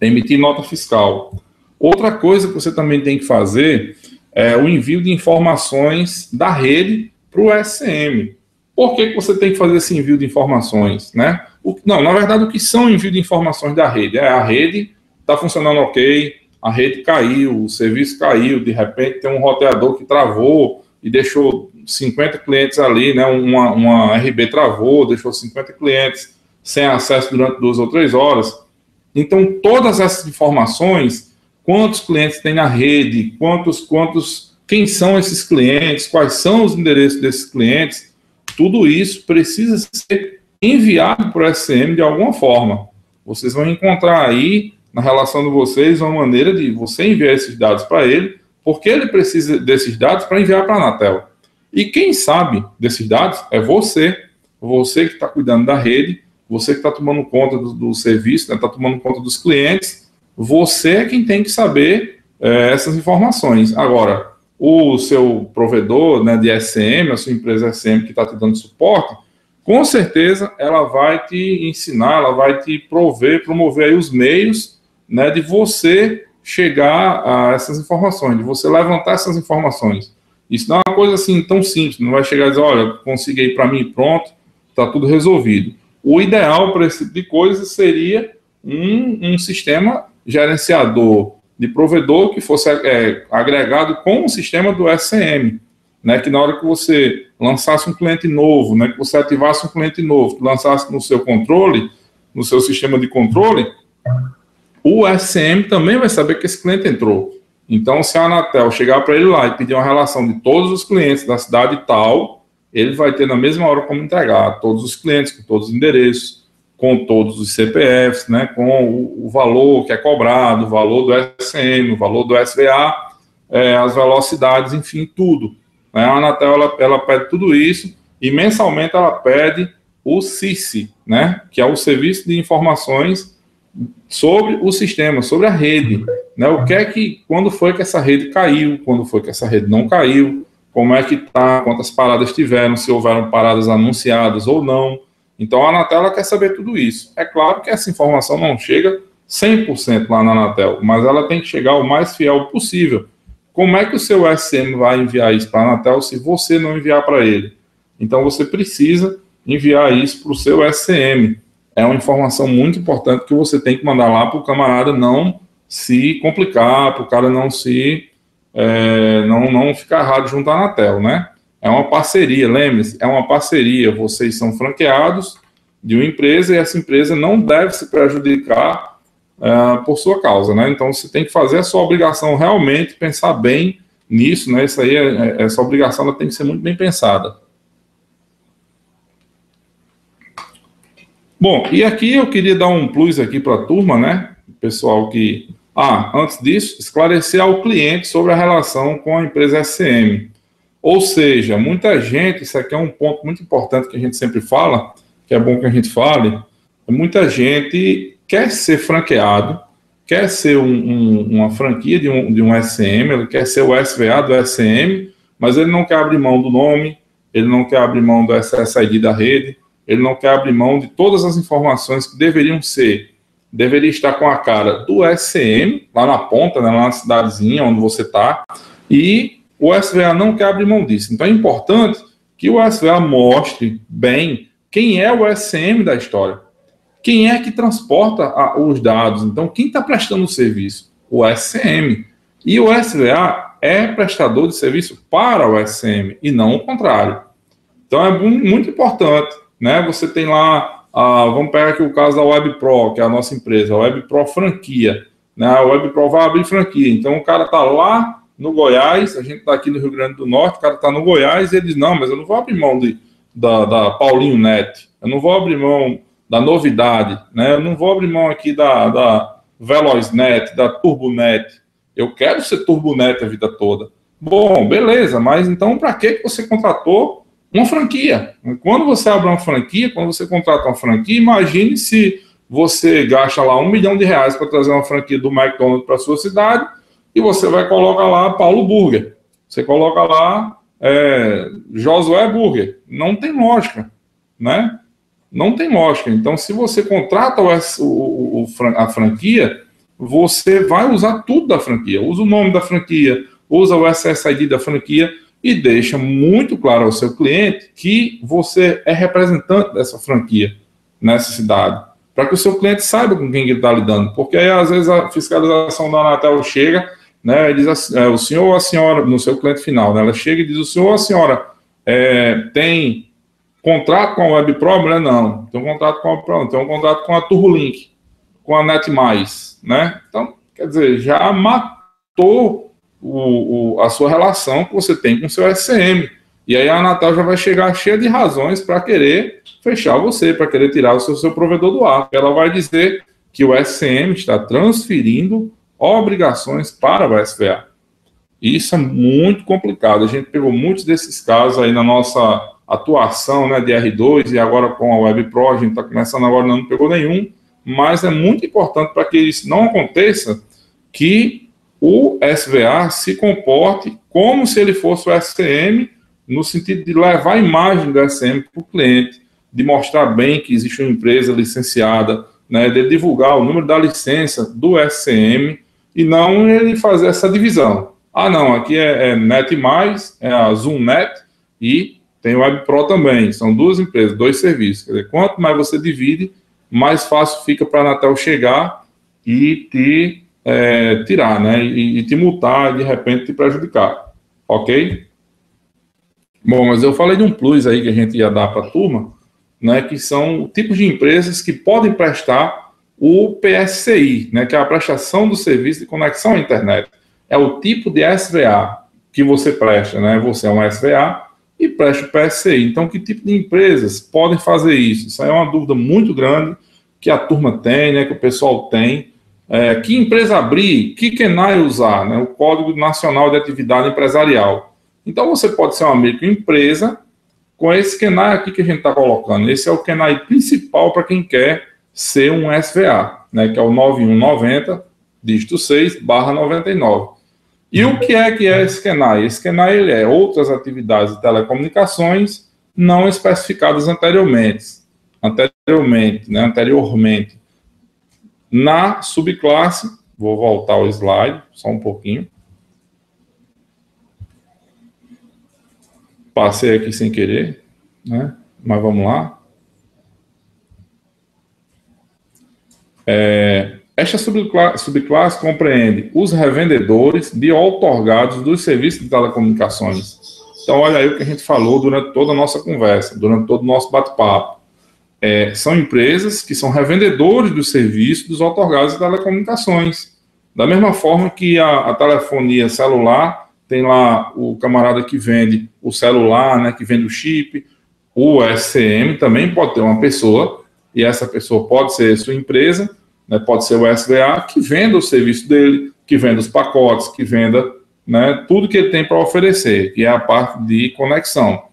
emitir nota fiscal. Outra coisa que você também tem que fazer é o envio de informações da rede para o SM. Por que você tem que fazer esse envio de informações, né? Não, na verdade, o que são envio de informações da rede? A rede está funcionando ok, a rede caiu, o serviço caiu, de repente tem um roteador que travou e deixou 50 clientes ali, né? Uma RB travou, deixou 50 clientes sem acesso durante 2 ou 3 horas. Então, todas essas informações, quantos clientes tem na rede, quem são esses clientes, quais são os endereços desses clientes, tudo isso precisa ser enviado para o SCM de alguma forma. Vocês vão encontrar aí, na relação de vocês, uma maneira de você enviar esses dados para ele, porque ele precisa desses dados para enviar para a Anatel. E quem sabe desses dados é você que está cuidando da rede, você que está tomando conta do serviço, está tomando conta dos clientes, você é quem tem que saber essas informações. Agora, o seu provedor, né, de SCM, a sua empresa SCM que está te dando suporte, com certeza ela vai te ensinar, ela vai te promover aí os meios, né, de você chegar a essas informações, de você levantar essas informações. Isso não é uma coisa assim tão simples, não vai chegar e dizer, olha, consiga ir para mim pronto, está tudo resolvido. O ideal para esse tipo de coisa seria um sistema gerenciador de provedor que fosse agregado com o sistema do SCM, né, que na hora que você lançasse um cliente novo, né, que você ativasse um cliente novo, que lançasse no seu controle, no seu sistema de controle, o SCM também vai saber que esse cliente entrou. Então, se a Anatel chegar para ele lá e pedir uma relação de todos os clientes da cidade tal, ele vai ter na mesma hora como entregar todos os clientes, com todos os endereços, com todos os CPFs, né, com o valor que é cobrado, o valor do SCM, o valor do SVA, as velocidades, enfim, tudo. Né? A Anatel ela pede tudo isso e mensalmente ela pede o SISI, né, que é o Serviço de Informações sobre o sistema, sobre a rede. Né? Quando foi que essa rede caiu, quando foi que essa rede não caiu, como é que está, quantas paradas tiveram, se houveram paradas anunciadas ou não. Então, a Anatel quer saber tudo isso. É claro que essa informação não chega 100% lá na Anatel, mas ela tem que chegar o mais fiel possível. Como é que o seu SCM vai enviar isso para a Anatel se você não enviar para ele? Então, você precisa enviar isso para o seu SCM. É uma informação muito importante que você tem que mandar lá para o camarada não se complicar, para o cara não não ficar errado junto à Anatel, né? É uma parceria, lembre-se, é uma parceria. Vocês são franqueados de uma empresa e essa empresa não deve se prejudicar por sua causa, né? Então, você tem que fazer a sua obrigação realmente, pensar bem nisso, né? Isso aí, essa obrigação ela tem que ser muito bem pensada. Bom, e aqui eu queria dar um plus aqui para a turma, né? Pessoal que... antes disso, esclarecer ao cliente sobre a relação com a empresa SCM. Ou seja, muita gente, isso aqui é um ponto muito importante que a gente sempre fala, que é bom que a gente fale, muita gente quer ser franqueado, quer ser uma franquia de um SCM, ele quer ser o SVA do SCM, mas ele não quer abrir mão do nome, ele não quer abrir mão do SSID da rede, ele não quer abrir mão de todas as informações que deveria estar com a cara do SCM, lá na ponta, né, lá na cidadezinha onde você está, e o SVA não quer abrir mão disso. Então é importante que o SVA mostre bem quem é o SCM da história, quem é que transporta os dados. Então, quem está prestando o serviço? O SCM. E o SVA é prestador de serviço para o SCM, e não o contrário. Então é muito importante, né? Você tem lá, vamos pegar aqui o caso da WebPro, que é a nossa empresa, a WebPro franquia. Né? A WebPro vai abrir franquia. Então o cara está lá no Goiás, a gente está aqui no Rio Grande do Norte, o cara está no Goiás e ele diz, não, mas eu não vou abrir mão da Paulinho Net, eu não vou abrir mão da Novidade, né? Eu não vou abrir mão aqui da Veloznet, da Turbonet, eu quero ser Turbonet a vida toda. Bom, beleza, mas então para que você contratou uma franquia? Quando você abre uma franquia, quando você contrata uma franquia, imagine se você gasta lá R$1 milhão para trazer uma franquia do McDonald's para sua cidade e você vai colocar lá Paulo Burger. Você coloca lá Josué Burger. Não tem lógica, né? Não tem lógica. Então, se você contrata a franquia, você vai usar tudo da franquia. Usa o nome da franquia, usa o SSID da franquia e deixa muito claro ao seu cliente que você é representante dessa franquia nessa cidade, para que o seu cliente saiba com quem ele está lidando, porque aí às vezes a fiscalização da Anatel chega, né, e diz assim, o senhor ou a senhora, no seu cliente final, né, ela chega e diz, o senhor ou a senhora tem contrato com a WebPro? Mulher, não, tem um contrato com a WebPro, tem um contrato com a TurboLink, com a NetMais, né? Então, quer dizer, já matou a sua relação que você tem com o seu SCM. E aí a Anatel já vai chegar cheia de razões para querer fechar você, para querer tirar o seu provedor do ar. Ela vai dizer que o SCM está transferindo obrigações para o SVA. Isso é muito complicado. A gente pegou muitos desses casos aí na nossa atuação, né, de R2, e agora com a WebPro, a gente está começando agora, não pegou nenhum, mas é muito importante para que isso não aconteça, que o SVA se comporte como se ele fosse o SCM, no sentido de levar a imagem do SCM para o cliente, de mostrar bem que existe uma empresa licenciada, né, de divulgar o número da licença do SCM, e não ele fazer essa divisão. Ah, não, aqui é NetMais, é a ZoomNet, e tem o WebPro também. São duas empresas, dois serviços. Quer dizer, quanto mais você divide, mais fácil fica para a Anatel chegar e te tirar, né? E te multar e de repente te prejudicar. Ok? Bom, mas eu falei de um plus aí que a gente ia dar para a turma, né? Que são tipos de empresas que podem prestar o PSCI, né? Que é a prestação do serviço de conexão à internet. É o tipo de SVA que você presta, né? Você é um SVA e presta o PSCI. Então, que tipo de empresas podem fazer isso? Isso aí é uma dúvida muito grande que a turma tem, né? Que o pessoal tem. Que empresa abrir? Que KENAI usar? Né? O Código Nacional de Atividade Empresarial. Então, você pode ser uma microempresa com esse KENAI aqui que a gente está colocando. Esse é o KENAI principal para quem quer ser um SVA, né? Que é o 9190, dígito 6/99. E o que é esse KENAI? Esse KENAI ele é outras atividades de telecomunicações não especificadas anteriormente, na subclasse, vou voltar ao slide, só um pouquinho. Passei aqui sem querer, né? Mas vamos lá. Esta subclasse compreende os revendedores de outorgados dos serviços de telecomunicações. Então, olha aí o que a gente falou durante toda a nossa conversa, durante todo o nosso bate-papo. São empresas que são revendedores dos serviços dos outorgados de telecomunicações. Da mesma forma que a telefonia celular, tem lá o camarada que vende o celular, né, que vende o chip, o SCM também pode ter uma pessoa, e essa pessoa pode ser a sua empresa, né, pode ser o SVA, que venda o serviço dele, que venda os pacotes, que venda, né, tudo que ele tem para oferecer, que é a parte de conexão.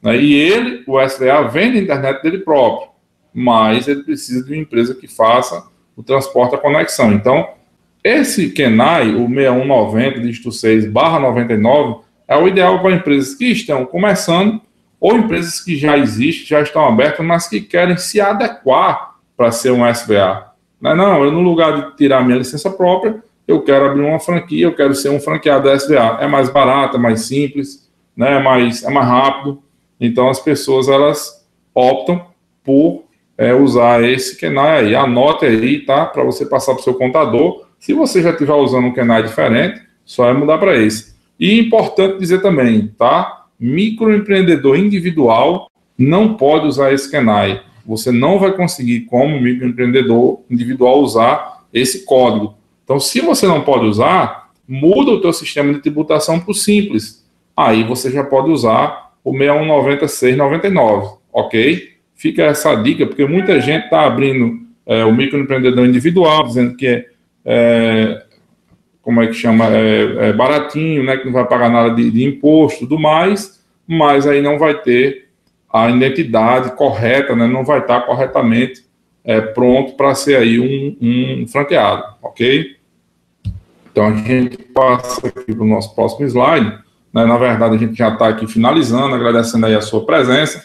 Né, e ele, o SVA, vende a internet dele próprio, mas ele precisa de uma empresa que faça o transporte da conexão. Então, esse KENAI, o 6190, dígito 6/99, é o ideal para empresas que estão começando ou empresas que já existem, já estão abertas, mas que querem se adequar para ser um SVA. Não, eu no lugar de tirar minha licença própria, eu quero abrir uma franquia, eu quero ser um franqueado da SVA. É mais barato, é mais simples, né, é mais rápido. Então, as pessoas, elas optam por usar esse KENAI aí. Anote aí, tá? Para você passar para o seu contador. Se você já estiver usando um KENAI diferente, só é mudar para esse. E importante dizer também, tá? Microempreendedor individual não pode usar esse KENAI. Você não vai conseguir, como microempreendedor individual, usar esse código. Então, se você não pode usar, muda o teu sistema de tributação para o Simples. Aí você já pode usar o 6190/699, ok? Fica essa dica, porque muita gente está abrindo o microempreendedor individual, dizendo que como é que chama? Baratinho, né? Que não vai pagar nada de imposto e tudo mais, mas aí não vai ter a identidade correta, né? Não vai estar corretamente pronto para ser aí um franqueado, ok? Então, a gente passa aqui para o nosso próximo slide, né? Na verdade, a gente já está aqui finalizando, agradecendo aí a sua presença,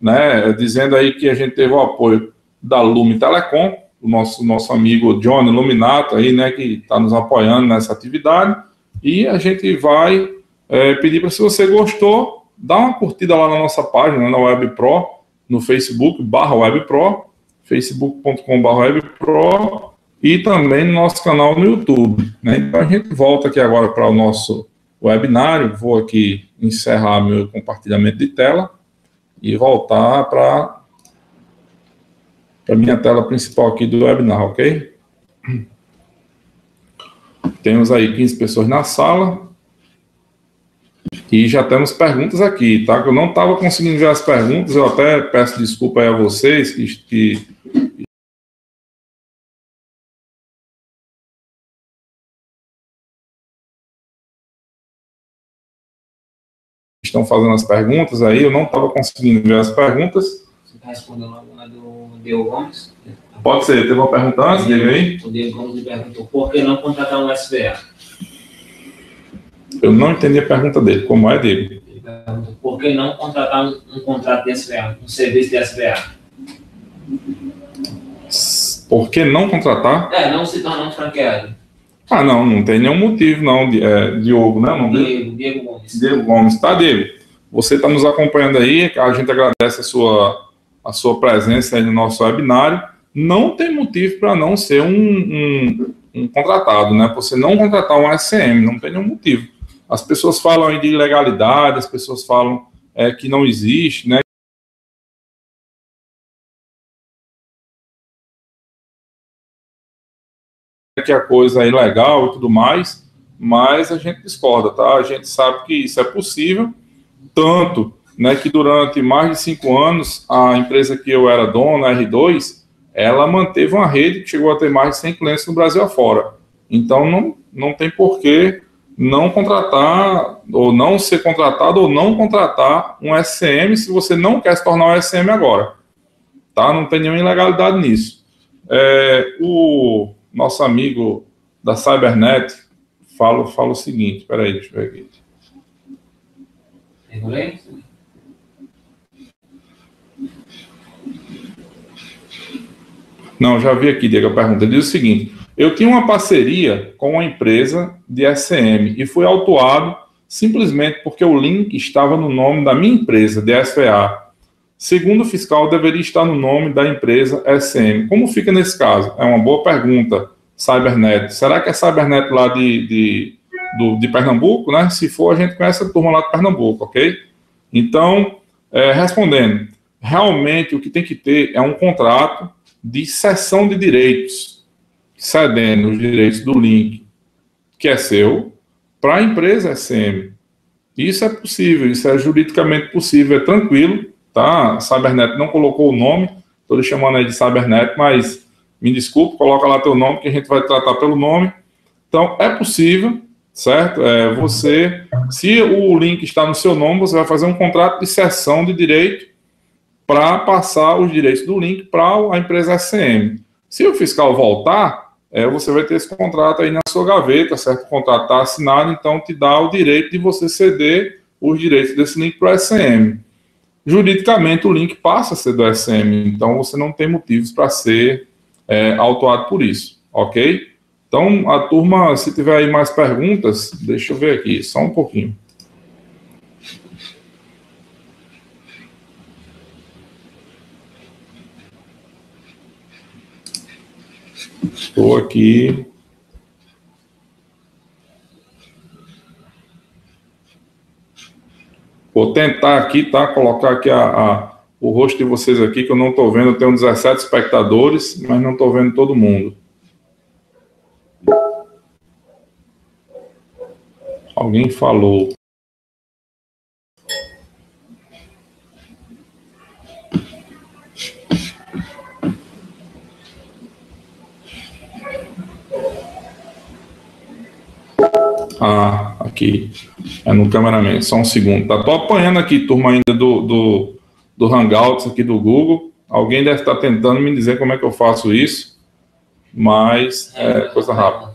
né? Dizendo aí que a gente teve o apoio da Lume Telecom, o nosso amigo Johnny Luminato aí, né, que está nos apoiando nessa atividade, e a gente vai pedir para, se você gostou, dá uma curtida lá na nossa página, na WebPro, no Facebook, /WebPro, facebook.com/WebPro, e também no nosso canal no YouTube, né? Então a gente volta aqui agora para o nosso webinário. Vou aqui encerrar meu compartilhamento de tela e voltar para a minha tela principal aqui do webinar, ok? Temos aí 15 pessoas na sala e já temos perguntas aqui, tá? Eu não estava conseguindo ver as perguntas, eu até peço desculpa aí a vocês que estão fazendo as perguntas aí, eu não estava conseguindo ver as perguntas. Você está respondendo logo na do Diego Gomes? Pode ser, teve uma pergunta antes, Diego aí? O Diego Gomes me perguntou, por que não contratar um SBA? Eu não entendi a pergunta dele, como é, Diego? Ele perguntou, por que não contratar um contrato de SBA, um serviço de SBA? Por que não contratar? Não se tornar um franqueado. Ah, não tem nenhum motivo, não, Diogo, né? Não, Diego Gomes. Diego Gomes, tá, Diego? Você está nos acompanhando aí, a gente agradece a sua presença aí no nosso webinário. Não tem motivo para não ser um contratado, né? Você não contratar um SM, não tem nenhum motivo. As pessoas falam aí de ilegalidade, as pessoas falam que não existe, né? Que a coisa é ilegal e tudo mais, mas a gente discorda, tá? A gente sabe que isso é possível, tanto, né, que durante mais de 5 anos, a empresa que eu era dono, a R2, ela manteve uma rede que chegou a ter mais de 100 clientes no Brasil afora. Então, não tem porquê não contratar, ou não ser contratado, ou não contratar um SM se você não quer se tornar um SM agora. Tá? Não tem nenhuma ilegalidade nisso. O nosso amigo da Cybernet fala o seguinte, espera aí, deixa eu ver aqui. Regulei? Não, já vi aqui, Diego, a pergunta. Ele diz o seguinte: eu tinha uma parceria com uma empresa de SM e fui autuado simplesmente porque o link estava no nome da minha empresa, de SVA. Segundo o fiscal, deveria estar no nome da empresa SM. Como fica nesse caso? É uma boa pergunta, Cybernet. Será que é Cybernet lá de Pernambuco, né? Se for, a gente conhece a turma lá de Pernambuco, ok? Então, respondendo, realmente o que tem que ter é um contrato de cessão de direitos, cedendo os direitos do link, que é seu, para a empresa SM. Isso é possível, isso é juridicamente possível, é tranquilo, tá? A Cybernet não colocou o nome, estou lhe chamando aí de Cybernet, mas me desculpe, coloca lá teu nome, que a gente vai tratar pelo nome. Então, é possível, certo? Se o link está no seu nome, você vai fazer um contrato de cessão de direito para passar os direitos do link para a empresa SM. Se o fiscal voltar, você vai ter esse contrato aí na sua gaveta, certo? O contrato está assinado, então te dá o direito de você ceder os direitos desse link para o SM. Juridicamente, o link passa a ser do SM, então você não tem motivos para ser autuado por isso, ok? Então, a turma, se tiver aí mais perguntas, deixa eu ver aqui, só um pouquinho. Estou aqui. Vou tentar aqui, tá? Colocar aqui o rosto de vocês aqui, que eu não estou vendo. Eu tenho 17 espectadores, mas não estou vendo todo mundo. Alguém falou. Aqui. É no cameraman. Só um segundo. Tá? Tô apanhando aqui, turma, ainda do Hangouts aqui do Google. Alguém deve estar tentando me dizer como é que eu faço isso, mas coisa rápida.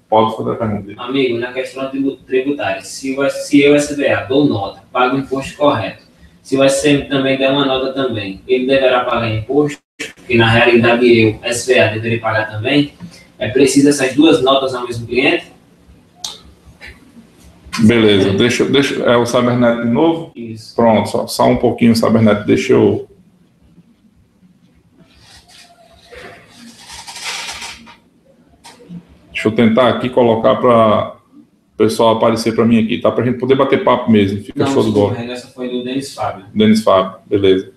Pode fazer a pergunta. Amigo, na questão tributária, se eu, SBA, dou nota, pago o imposto correto, se o SM também der uma nota também, ele deverá pagar imposto, porque na realidade eu, SBA, deveria pagar também. É preciso essas duas notas ao mesmo cliente? Beleza, deixa é o Cybernet de novo? Isso. Pronto, só um pouquinho o Cybernet, deixa eu tentar aqui colocar para o pessoal aparecer para mim aqui, tá? Para a gente poder bater papo mesmo, fica show de bola. Essa foi do Denis Fábio. Denis Fábio, beleza.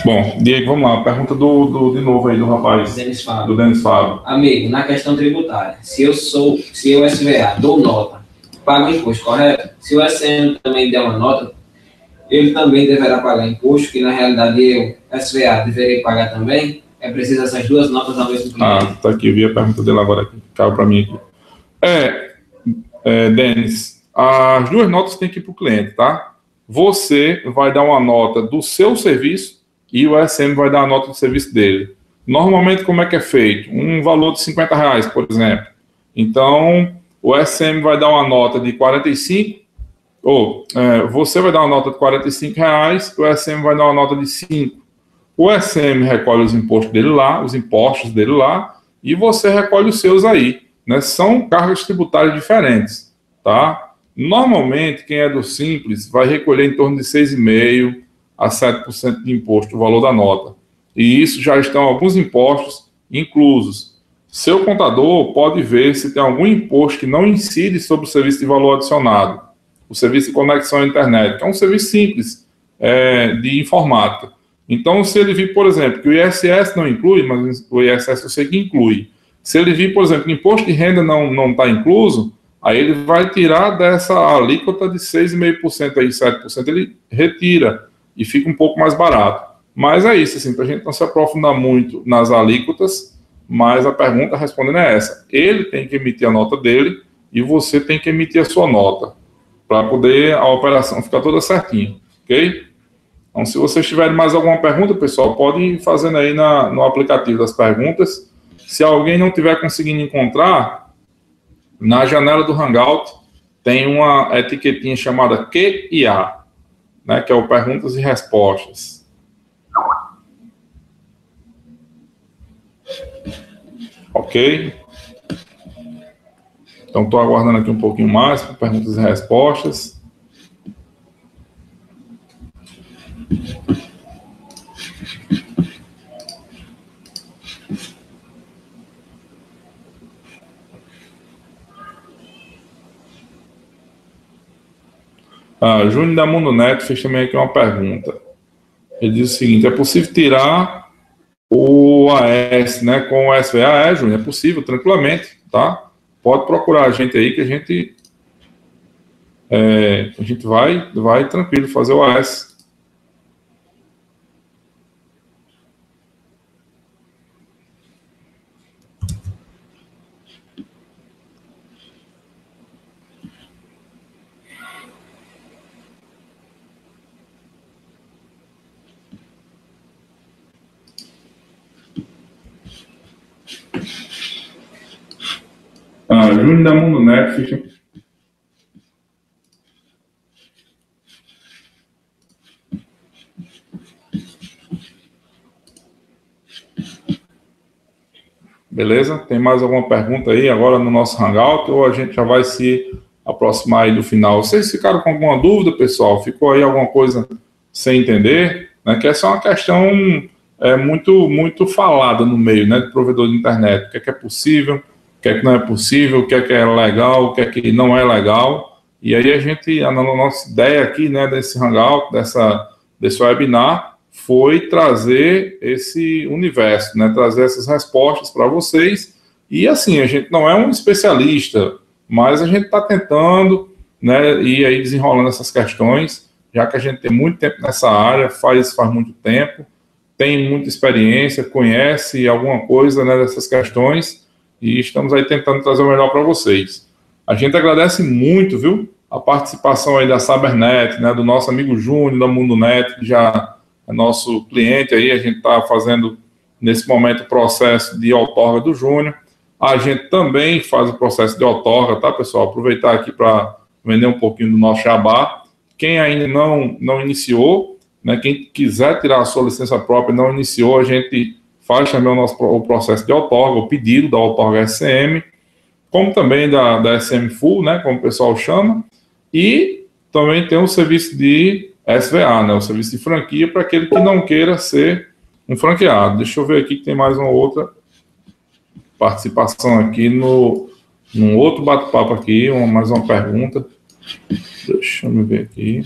Bom, Diego, vamos lá. Pergunta de novo aí do rapaz. Denis Fábio. Do Denis Fábio. Amigo, na questão tributária, se eu SVA dou nota, pago imposto, correto? Se o SM também der uma nota, ele também deverá pagar imposto, que na realidade eu, SVA, deveria pagar também? É preciso essas duas notas ao mesmo tempo? Ah, tá aqui, eu vi a pergunta dele agora aqui, caiu para mim aqui. Denis, as duas notas têm que ir para o cliente, tá? Você vai dar uma nota do seu serviço e o SM vai dar a nota do serviço dele. Normalmente, como é que é feito? Um valor de R$50, por exemplo. Então, o SM vai dar uma nota de 45, você vai dar uma nota de R$45, o SM vai dar uma nota de 5. O SM recolhe os impostos dele lá, e você recolhe os seus aí, né? São cargas tributárias diferentes, tá? Normalmente, quem é do Simples vai recolher em torno de 6,5% a 7% de imposto, o valor da nota. E isso já estão alguns impostos inclusos. Seu contador pode ver se tem algum imposto que não incide sobre o serviço de valor adicionado, o serviço de conexão à internet, que é um serviço simples de informática. Então, se ele vir, por exemplo, que o ISS não inclui, mas o ISS eu sei que inclui. Se ele vir, por exemplo, que o imposto de renda não está incluso, aí ele vai tirar dessa alíquota de 6,5% aí, 7%, ele retira e fica um pouco mais barato. Mas é isso, assim, para a gente não se aprofundar muito nas alíquotas, mas a pergunta respondendo é essa. Ele tem que emitir a nota dele e você tem que emitir a sua nota, para poder a operação ficar toda certinha, ok? Então, se vocês tiverem mais alguma pergunta, pessoal, podem ir fazendo aí no aplicativo das perguntas. Se alguém não estiver conseguindo encontrar, na janela do Hangout tem uma etiquetinha chamada Q&A, né, que é o Perguntas e Respostas. Ok? Então, estou aguardando aqui um pouquinho mais para perguntas e respostas. Júnior da Mundo Neto fez também aqui uma pergunta. Ele diz o seguinte: é possível tirar o AS, né, com o SVA? Júnior, é possível, tranquilamente, tá? Pode procurar a gente aí que a gente vai tranquilo fazer o AS. Júnior da Mundo Neto fica... Beleza? Tem mais alguma pergunta aí agora no nosso Hangout ou a gente já vai se aproximar aí do final? Vocês ficaram com alguma dúvida, pessoal? Ficou aí alguma coisa sem entender? Né? Que essa é uma questão muito falada no meio, né, de provedor de internet. O que é possível, o que é que não é possível, o que é legal, o que é que não é legal. E aí a nossa ideia aqui, né, desse Hangout, desse webinar, foi trazer esse universo, né, trazer essas respostas para vocês. E assim, a gente não é um especialista, mas a gente está tentando, né, ir aí desenrolando essas questões, já que a gente tem muito tempo nessa área, faz muito tempo, tem muita experiência, conhece alguma coisa, né, dessas questões, e estamos aí tentando trazer o melhor para vocês. A gente agradece muito, viu, a participação aí da Cybernet, né, do nosso amigo Júnior, da MundoNet, que já é nosso cliente aí. A gente está fazendo, nesse momento, o processo de outorga do Júnior. A gente também faz o processo de outorga, tá, pessoal? Aproveitar aqui para vender um pouquinho do nosso jabá. Quem ainda não iniciou, né, quem quiser tirar a sua licença própria e não iniciou, a gente faz também o processo de outorga, o pedido da outorga SM, como também da SM Full, né, como o pessoal chama, e também tem o serviço de SVA, né, o serviço de franquia, para aquele que não queira ser um franqueado. Deixa eu ver aqui que tem mais uma outra participação aqui num outro bate-papo aqui, mais uma pergunta. Deixa eu ver aqui.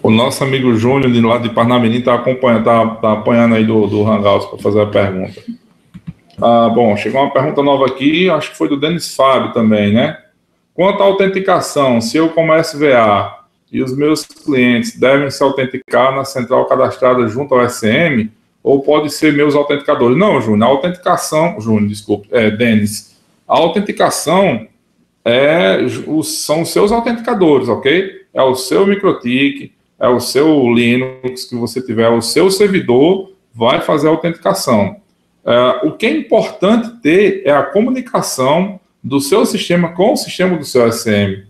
O nosso amigo Júnior, de lá de Parnamirim, está apanhando aí do Hangouts para fazer a pergunta. Bom, chegou uma pergunta nova aqui, acho que foi do Denis Fábio também, né? Quanto à autenticação, se eu como SVA e os meus clientes devem se autenticar na central cadastrada junto ao SM, ou pode ser meus autenticadores? Não, Júnior, a autenticação... Denis, a autenticação são os seus autenticadores, ok? É o seu MikroTik, é o seu Linux que você tiver, o seu servidor vai fazer a autenticação. O que é importante ter é a comunicação do seu sistema com o sistema do seu SM,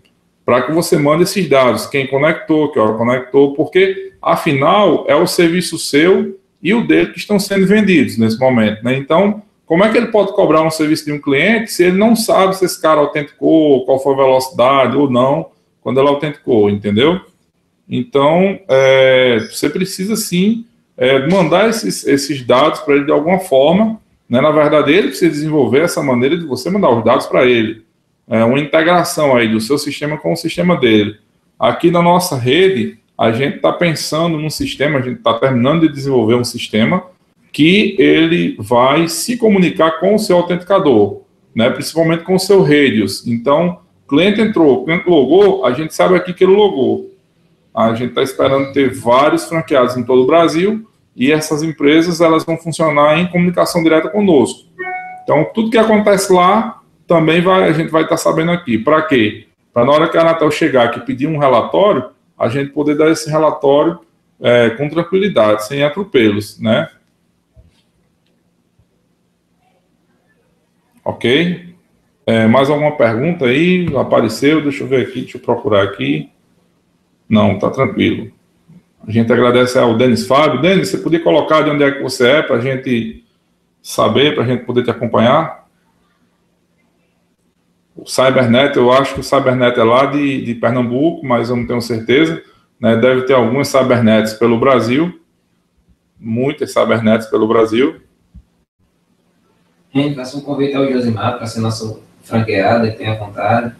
para que você mande esses dados, quem conectou, que hora conectou, porque, afinal, é o serviço seu e o dele que estão sendo vendidos nesse momento, né? Então, como é que ele pode cobrar um serviço de um cliente se ele não sabe se esse cara autenticou, qual foi a velocidade ou não, quando ele autenticou, entendeu? Então, você precisa, sim, mandar esses dados para ele de alguma forma, né? Na verdade, ele precisa desenvolver essa maneira de você mandar os dados para ele. Uma integração aí do seu sistema com o sistema dele. Aqui na nossa rede, a gente está pensando num sistema, a gente está terminando de desenvolver um sistema que ele vai se comunicar com o seu autenticador, né? Principalmente com o seu Radius. Então, cliente entrou, cliente logou, a gente sabe aqui que ele logou. A gente está esperando ter vários franqueados em todo o Brasil e essas empresas elas vão funcionar em comunicação direta conosco. Então, tudo que acontece lá, também a gente vai estar sabendo aqui. Para quê? Para na hora que a Anatel chegar aqui e pedir um relatório, a gente poder dar esse relatório com tranquilidade, sem atropelos, né? Ok? Mais alguma pergunta aí? Apareceu? Deixa eu ver aqui, deixa eu procurar aqui. Não, tá tranquilo. A gente agradece ao Denis Fábio. Denis, você podia colocar de onde é que você é, para a gente saber, para a gente poder te acompanhar? O Cybernet, eu acho que o Cybernet é lá de Pernambuco, mas eu não tenho certeza, né? Deve ter algumas Cybernets pelo Brasil, muitas Cybernets pelo Brasil. Faça um convite ao Josimar para ser nosso franqueado, ele tem a vontade,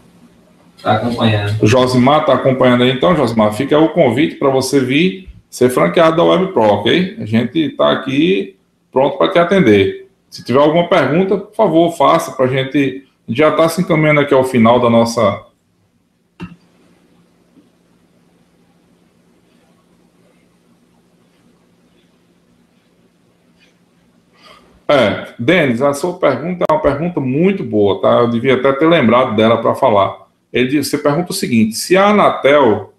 está acompanhando. O Josimar está acompanhando aí, então, Josimar, fica o convite para você vir ser franqueado da WebPro, ok? A gente está aqui pronto para te atender. Se tiver alguma pergunta, por favor, faça para a gente já está se encaminhando aqui ao final da nossa... Denis, a sua pergunta é uma pergunta muito boa, tá? Eu devia até ter lembrado dela para falar. Você pergunta o seguinte: se a Anatel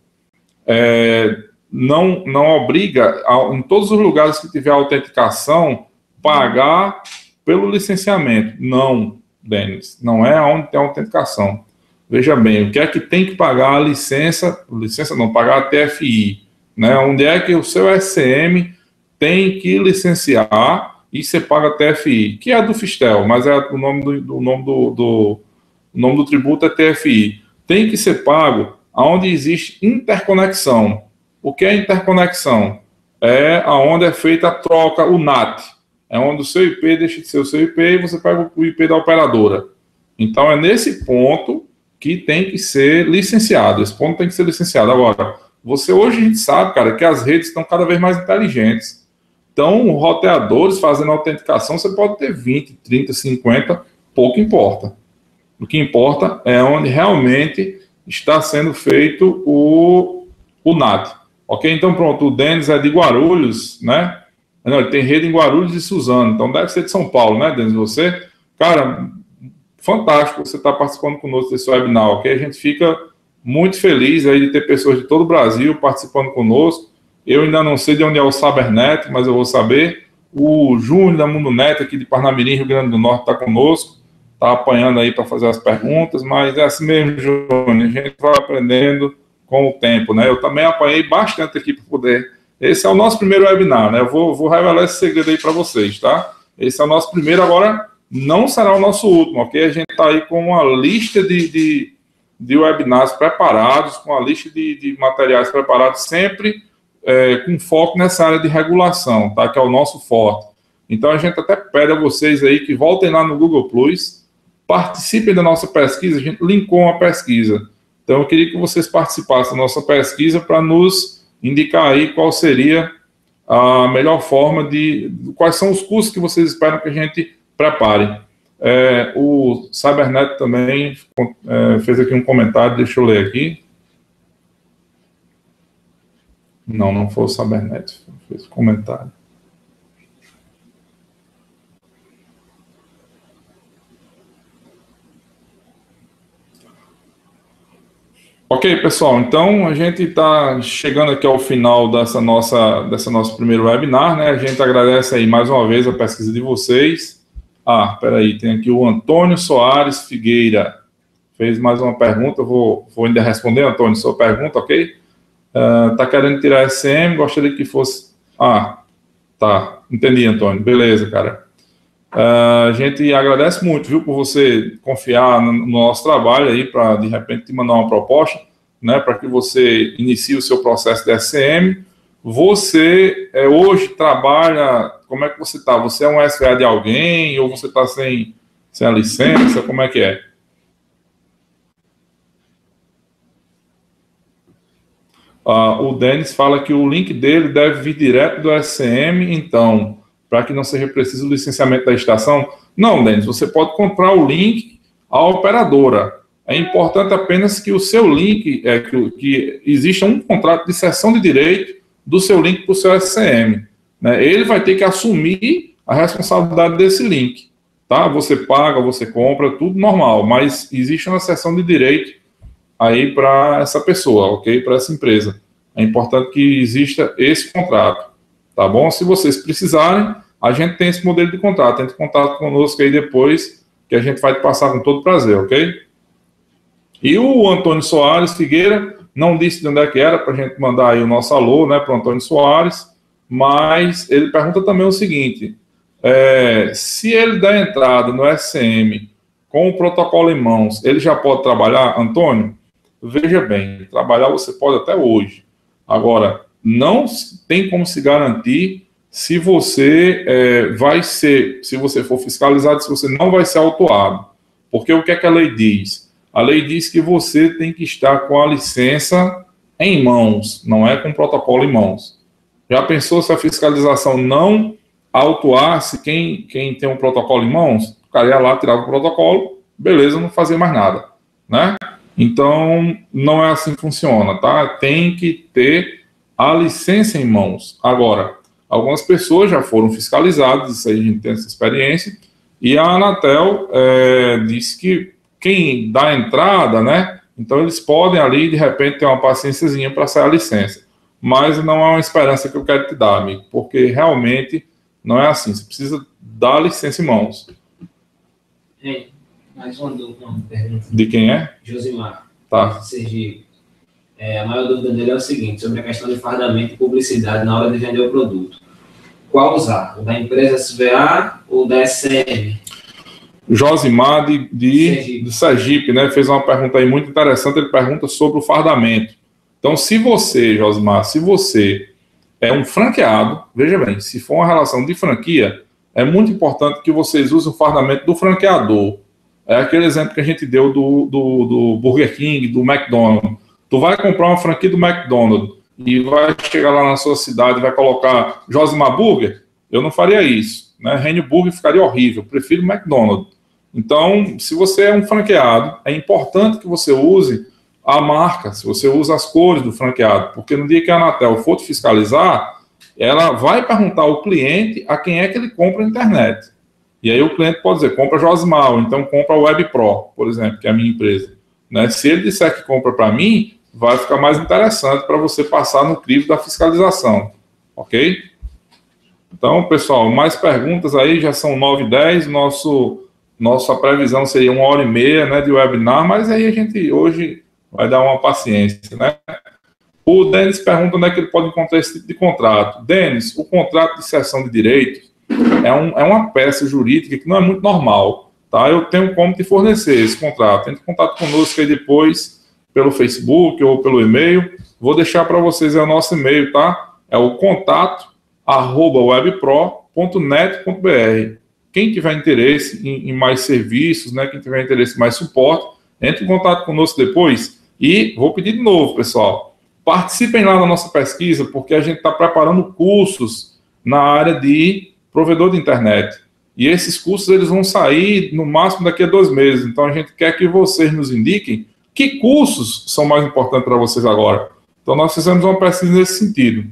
não obriga, em todos os lugares que tiver autenticação, pagar pelo licenciamento. Não, Denis, não é onde tem autenticação. Veja bem, o que é que tem que pagar a licença não, pagar a TFI, né? Onde é que o seu SCM tem que licenciar e você paga a TFI, que é do Fistel, mas o nome do tributo é TFI. Tem que ser pago aonde existe interconexão. O que é interconexão? É aonde é feita a troca, o NAT. É onde o seu IP deixa de ser o seu IP e você pega o IP da operadora. Então, é nesse ponto que tem que ser licenciado. Esse ponto tem que ser licenciado. Agora, hoje a gente sabe, cara, que as redes estão cada vez mais inteligentes. Então, roteadores fazendo autenticação, você pode ter 20, 30, 50, pouco importa. O que importa é onde realmente está sendo feito o NAT. Ok? Então, pronto, o Denis é de Guarulhos, né? Não, ele tem rede em Guarulhos e Suzano, então deve ser de São Paulo, né, Denis? Você, cara, fantástico você estar participando conosco desse webinar, ok? A gente fica muito feliz aí de ter pessoas de todo o Brasil participando conosco. Eu ainda não sei de onde é o Cybernet, mas eu vou saber. O Júnior da Mundo Net, aqui de Parnamirim, Rio Grande do Norte, está conosco, está apanhando aí para fazer as perguntas, mas é assim mesmo, Júnior, a gente vai aprendendo com o tempo, né? Eu também apanhei bastante aqui para poder... Esse é o nosso primeiro webinar, né? Eu vou revelar esse segredo aí para vocês, tá? Esse é o nosso primeiro, agora não será o nosso último, ok? A gente está aí com uma lista de webinars preparados, com a lista de materiais preparados, sempre com foco nessa área de regulação, tá? Que é o nosso forte. Então, a gente até pede a vocês aí que voltem lá no Google Plus, participem da nossa pesquisa, a gente linkou uma pesquisa. Então, eu queria que vocês participassem da nossa pesquisa para nos indicar aí qual seria a melhor forma quais são os cursos que vocês esperam que a gente prepare. O Cybernet também fez aqui um comentário, deixa eu ler aqui. Não foi o Cybernet, fez comentário. Ok, pessoal, então a gente está chegando aqui ao final dessa nosso primeiro webinar, né? A gente agradece aí mais uma vez a pesquisa de vocês. Peraí, tem aqui o Antônio Soares Figueira, fez mais uma pergunta, eu vou ainda responder, Antônio, sua pergunta, ok? Tá querendo tirar SM, gostaria que fosse... tá, entendi, Antônio, beleza, cara. A gente agradece muito, viu, por você confiar no nosso trabalho aí, para de repente te mandar uma proposta, né, para que você inicie o seu processo de SM. Você hoje trabalha, como é que você está? Você é um SVA de alguém ou você está sem a licença? Como é que é? O Denis fala que o link dele deve vir direto do SCM, então, para que não seja preciso o licenciamento da estação. Não, Denis, você pode comprar o link à operadora. É importante apenas que o seu link, que exista um contrato de cessão de direito do seu link para o seu SCM. né, ele vai ter que assumir a responsabilidade desse link, tá? Você paga, você compra, tudo normal, mas existe uma seção de direito aí para essa pessoa, ok? Para essa empresa. É importante que exista esse contrato, tá bom? Se vocês precisarem, a gente tem esse modelo de contrato. Entre em contato conosco aí depois, que a gente vai te passar com todo prazer, ok? E o Antônio Soares Figueira não disse de onde é que era, para a gente mandar aí o nosso alô, né, para o Antônio Soares, mas ele pergunta também o seguinte, se ele der entrada no SCM com o protocolo em mãos, ele já pode trabalhar, Antônio? Veja bem, trabalhar você pode até hoje. Agora, não tem como se garantir se você se você for fiscalizado, se você não vai ser autuado. Porque o que é que a lei diz? A lei diz que você tem que estar com a licença em mãos, não é com o protocolo em mãos. Já pensou se a fiscalização não autuasse quem tem um protocolo em mãos? O cara ia lá, tirava o protocolo, beleza, não fazia mais nada, né? Então, não é assim que funciona, tá? Tem que ter a licença em mãos. Agora, algumas pessoas já foram fiscalizadas, isso aí a gente tem essa experiência, e a Anatel disse que quem dá entrada, né? Então, eles podem ali, de repente, ter uma paciênciazinha para sair a licença. Mas não é uma esperança que eu quero te dar, amigo, porque realmente não é assim. Você precisa dar licença em mãos. Mais uma pergunta. De quem é? Josimar. Tá. Sergipe. A maior dúvida dele é o seguinte, sobre a questão de fardamento e publicidade na hora de vender o produto. Qual usar? O da empresa SVA ou da SCM? Josimar de Sergipe, né? Fez uma pergunta aí muito interessante. Ele pergunta sobre o fardamento. Então, se você, Josimar, se você é um franqueado, veja bem, se for uma relação de franquia, é muito importante que vocês usem o fardamento do franqueador. É aquele exemplo que a gente deu do Burger King, do McDonald's. Tu vai comprar uma franquia do McDonald's e vai chegar lá na sua cidade e vai colocar Josimar Burger, eu não faria isso, né? Renio Burger ficaria horrível, prefiro McDonald's. Então, se você é um franqueado, é importante que você use a marca, se você usa as cores do franqueado, porque no dia que a Anatel for te fiscalizar, ela vai perguntar ao cliente a quem é que ele compra na internet. E aí o cliente pode dizer, compra Josimar, ou então compra WebPro, por exemplo, que é a minha empresa. Né? Se ele disser que compra para mim, vai ficar mais interessante para você passar no crivo da fiscalização. Ok? Então, pessoal, mais perguntas aí, já são 9h10, nossa previsão seria 1h30, né, de webinar, mas aí a gente hoje vai dar uma paciência, né? O Denis pergunta onde é que ele pode encontrar esse tipo de contrato. Denis, o contrato de cessão de direitos é uma peça jurídica que não é muito normal, tá? Eu tenho como te fornecer esse contrato. Entre em contato conosco aí depois, pelo Facebook ou pelo e-mail. Vou deixar para vocês o nosso e-mail, tá? É o contato@webpro.net.br. Quem tiver interesse em mais serviços, né? Quem tiver interesse em mais suporte, entre em contato conosco depois. E vou pedir de novo, pessoal, participem lá da nossa pesquisa, porque a gente está preparando cursos na área de provedor de internet. E esses cursos eles vão sair no máximo daqui a 2 meses. Então a gente quer que vocês nos indiquem que cursos são mais importantes para vocês agora. Então nós fizemos uma pesquisa nesse sentido.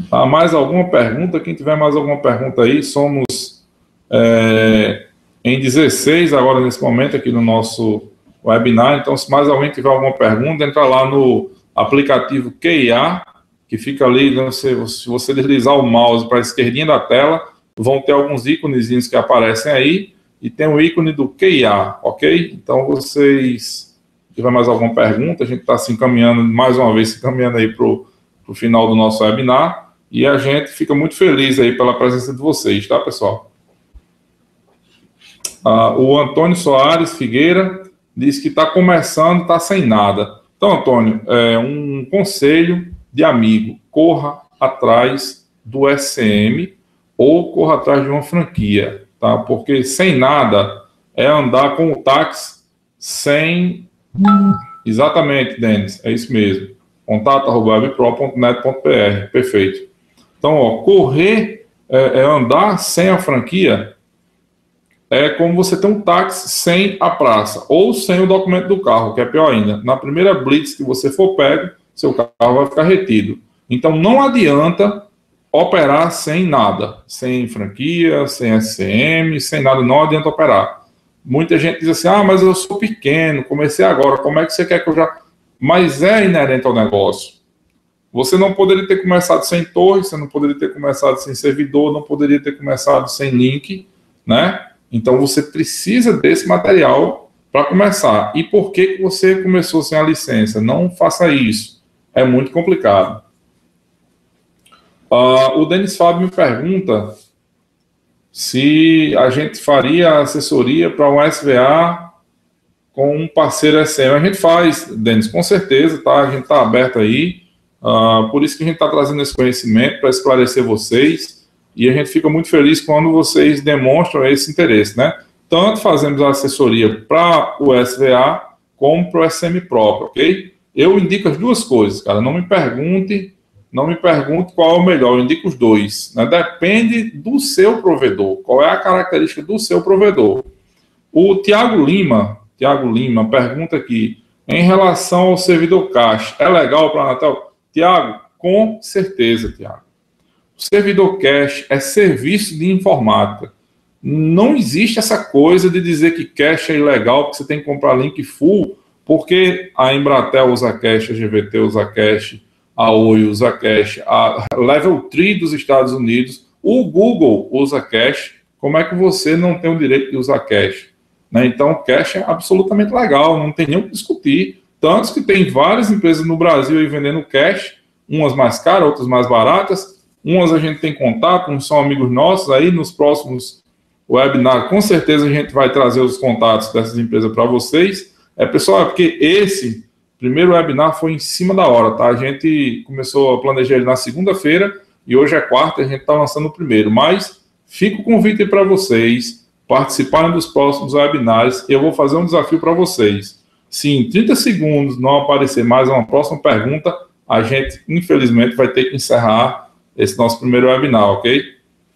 Mais alguma pergunta? Quem tiver mais alguma pergunta aí, somos em 16 agora nesse momento aqui no nosso webinar. Então se mais alguém tiver alguma pergunta, entra lá no aplicativo QIA, que fica ali, né, se você deslizar o mouse para a esquerdinha da tela, vão ter alguns íconezinhos que aparecem aí, e tem o ícone do QIA, ok? Então, vocês, se tiver mais alguma pergunta, a gente está se encaminhando, mais uma vez, se encaminhando aí para o final do nosso webinar, e a gente fica muito feliz aí pela presença de vocês, tá, pessoal? O Antônio Soares Figueira diz que está começando, está sem nada. Então, Antônio, um conselho de amigo, corra atrás do SCM ou corra atrás de uma franquia, tá? Porque sem nada é andar com o táxi sem... Exatamente, Denis, é isso mesmo. contato@webpro.net.br, perfeito. Então, correr é andar sem a franquia é como você ter um táxi sem a praça ou sem o documento do carro, que é pior ainda. Na primeira blitz que você for pego, seu carro vai ficar retido. Então, não adianta operar sem nada, sem franquia, sem SCM, sem nada, não adianta operar. Muita gente diz assim, mas eu sou pequeno, comecei agora, como é que você quer que eu já... Mas é inerente ao negócio. Você não poderia ter começado sem torre, você não poderia ter começado sem servidor, não poderia ter começado sem link, né? Então, você precisa desse material para começar. E por que você começou sem a licença? Não faça isso. É muito complicado. O Denis Fábio me pergunta se a gente faria assessoria para um SVA com um parceiro SM. A gente faz, Denis, com certeza, tá? A gente está aberto aí. Por isso que a gente está trazendo esse conhecimento para esclarecer vocês. E a gente fica muito feliz quando vocês demonstram esse interesse, né? Tanto fazemos a assessoria para o SVA como para o SM próprio, ok? Eu indico as duas coisas, cara. Não me pergunte qual é o melhor, eu indico os dois, né? Depende do seu provedor, qual é a característica do seu provedor. O Tiago Lima pergunta aqui, em relação ao servidor cache, é legal para a Anatel? Tiago, com certeza, Tiago. O servidor cache é serviço de informática. Não existe essa coisa de dizer que cache é ilegal, porque você tem que comprar link full, porque a Embratel usa cache, a GVT usa cache, a Oi usa cache, a Level 3 dos Estados Unidos, o Google usa cache. Como é que você não tem o direito de usar cache? Né? Então, cache é absolutamente legal, não tem nem o que discutir. Tanto que tem várias empresas no Brasil aí vendendo cache, umas mais caras, outras mais baratas. Umas a gente tem contato, uns são amigos nossos. Aí nos próximos webinars, com certeza a gente vai trazer os contatos dessas empresas para vocês. Pessoal, é porque esse primeiro webinar foi em cima da hora, tá? A gente começou a planejar ele na segunda-feira e hoje é quarta, a gente está lançando o primeiro. Mas fica o convite para vocês participarem dos próximos webinars. Eu vou fazer um desafio para vocês. Se em 30 segundos não aparecer mais uma próxima pergunta, a gente, infelizmente, vai ter que encerrar esse nosso primeiro webinar, ok?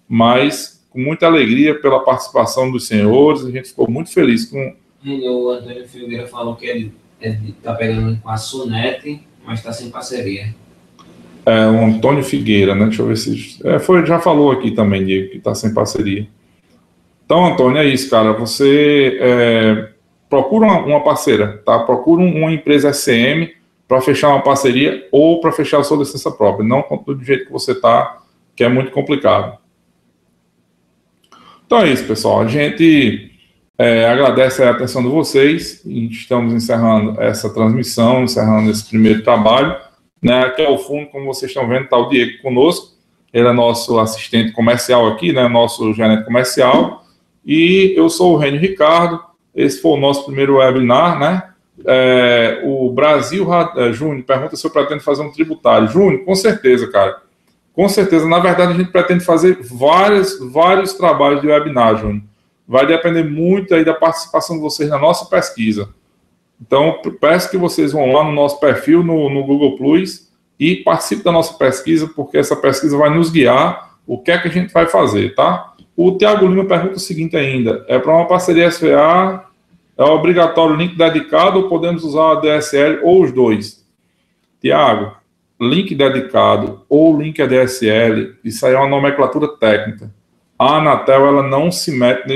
Mas, com muita alegria pela participação dos senhores, a gente ficou muito feliz com... O Antônio Figueira falou que ele está pegando com a Sunet, mas está sem parceria. O Antônio Figueira, né? Deixa eu ver se... já falou aqui também, Diego, que está sem parceria. Então, Antônio, é isso, cara. Você... procura uma parceira, tá? Procura uma empresa SM para fechar uma parceria ou para fechar a sua licença própria. Não do jeito que você está, que é muito complicado. Então é isso, pessoal. A gente agradece a atenção de vocês. Estamos encerrando essa transmissão, encerrando esse primeiro trabalho. Né? Aqui ao fundo, como vocês estão vendo, está o Diego conosco. Ele é nosso assistente comercial aqui, né? Nosso gerente comercial. E eu sou o Rênio Ricardo. Esse foi o nosso primeiro webinar, né? O Brasil Júnior pergunta se eu pretendo fazer um tributário. Júnior, com certeza, cara. Com certeza. Na verdade, a gente pretende fazer vários trabalhos de webinar, Júnior. Vai depender muito aí da participação de vocês na nossa pesquisa. Então, peço que vocês vão lá no nosso perfil no Google Plus e participem da nossa pesquisa, porque essa pesquisa vai nos guiar o que é que a gente vai fazer, tá? O Tiago Lima pergunta o seguinte ainda, para uma parceria SVA, é obrigatório o link dedicado ou podemos usar a DSL ou os dois? Tiago, link dedicado ou link ADSL, isso aí é uma nomenclatura técnica. A Anatel, ela não se mete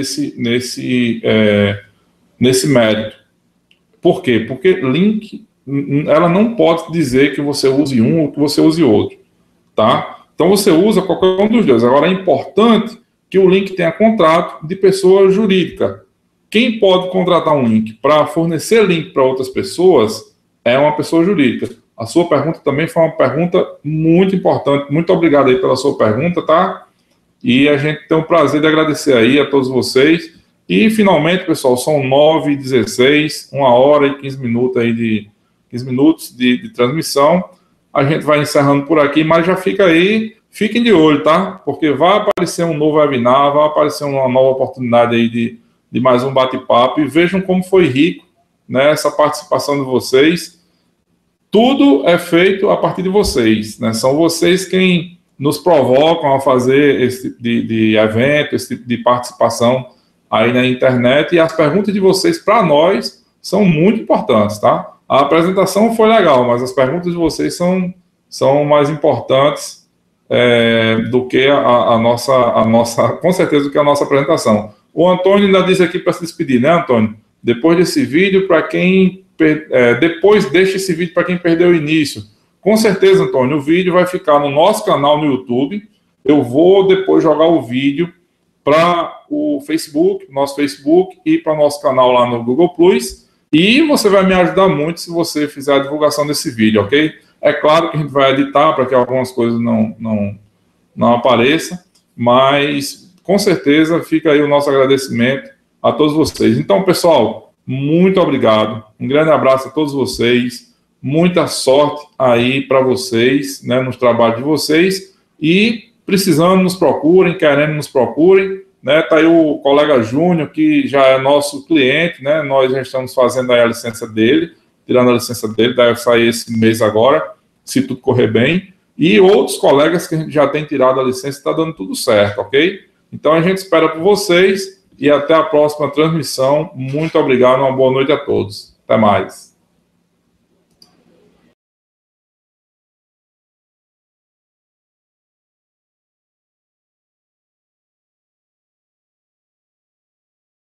nesse mérito. Por quê? Porque link, ela não pode dizer que você use um ou que você use outro, tá? Então você usa qualquer um dos dois. Agora é importante que o link tenha contrato de pessoa jurídica. Quem pode contratar um link para fornecer link para outras pessoas é uma pessoa jurídica. A sua pergunta também foi uma pergunta muito importante. Muito obrigado aí pela sua pergunta, tá? E a gente tem o prazer de agradecer aí a todos vocês. E, finalmente, pessoal, são 9h16, 1 hora e 15 minutos aí de transmissão. A gente vai encerrando por aqui, mas já fica aí, fiquem de olho, tá? Porque vai aparecer um novo webinar, vai aparecer uma nova oportunidade aí de mais um bate-papo. E vejam como foi rico, né, essa participação de vocês. Tudo é feito a partir de vocês, né? São vocês quem nos provocam a fazer esse tipo de evento, esse tipo de participação aí na internet, e as perguntas de vocês para nós são muito importantes, tá? A apresentação foi legal, mas as perguntas de vocês são são mais importantes do que a nossa, com certeza, do que a nossa apresentação. O Antônio ainda disse aqui para se despedir, né, Antônio? Depois desse vídeo, para quem... depois deixa esse vídeo para quem perdeu o início. Com certeza, Antônio, o vídeo vai ficar no nosso canal no YouTube. Eu vou depois jogar o vídeo para o Facebook, nosso Facebook, e para o nosso canal lá no Google Plus. E você vai me ajudar muito se você fizer a divulgação desse vídeo, ok? É claro que a gente vai editar para que algumas coisas não apareçam, mas com certeza fica aí o nosso agradecimento a todos vocês. Então, pessoal, muito obrigado. Um grande abraço a todos vocês. Muita sorte aí para vocês, né, nos trabalhos de vocês. E precisando, nos procurem, querendo, nos procurem. Né, tá aí o colega Júnior, que já é nosso cliente, né, nós já estamos fazendo aí a licença dele, tirando a licença dele, deve sair esse mês agora, se tudo correr bem. E outros colegas que a gente já tem tirado a licença, está dando tudo certo, ok? Então a gente espera por vocês e até a próxima transmissão. Muito obrigado, uma boa noite a todos. Até mais.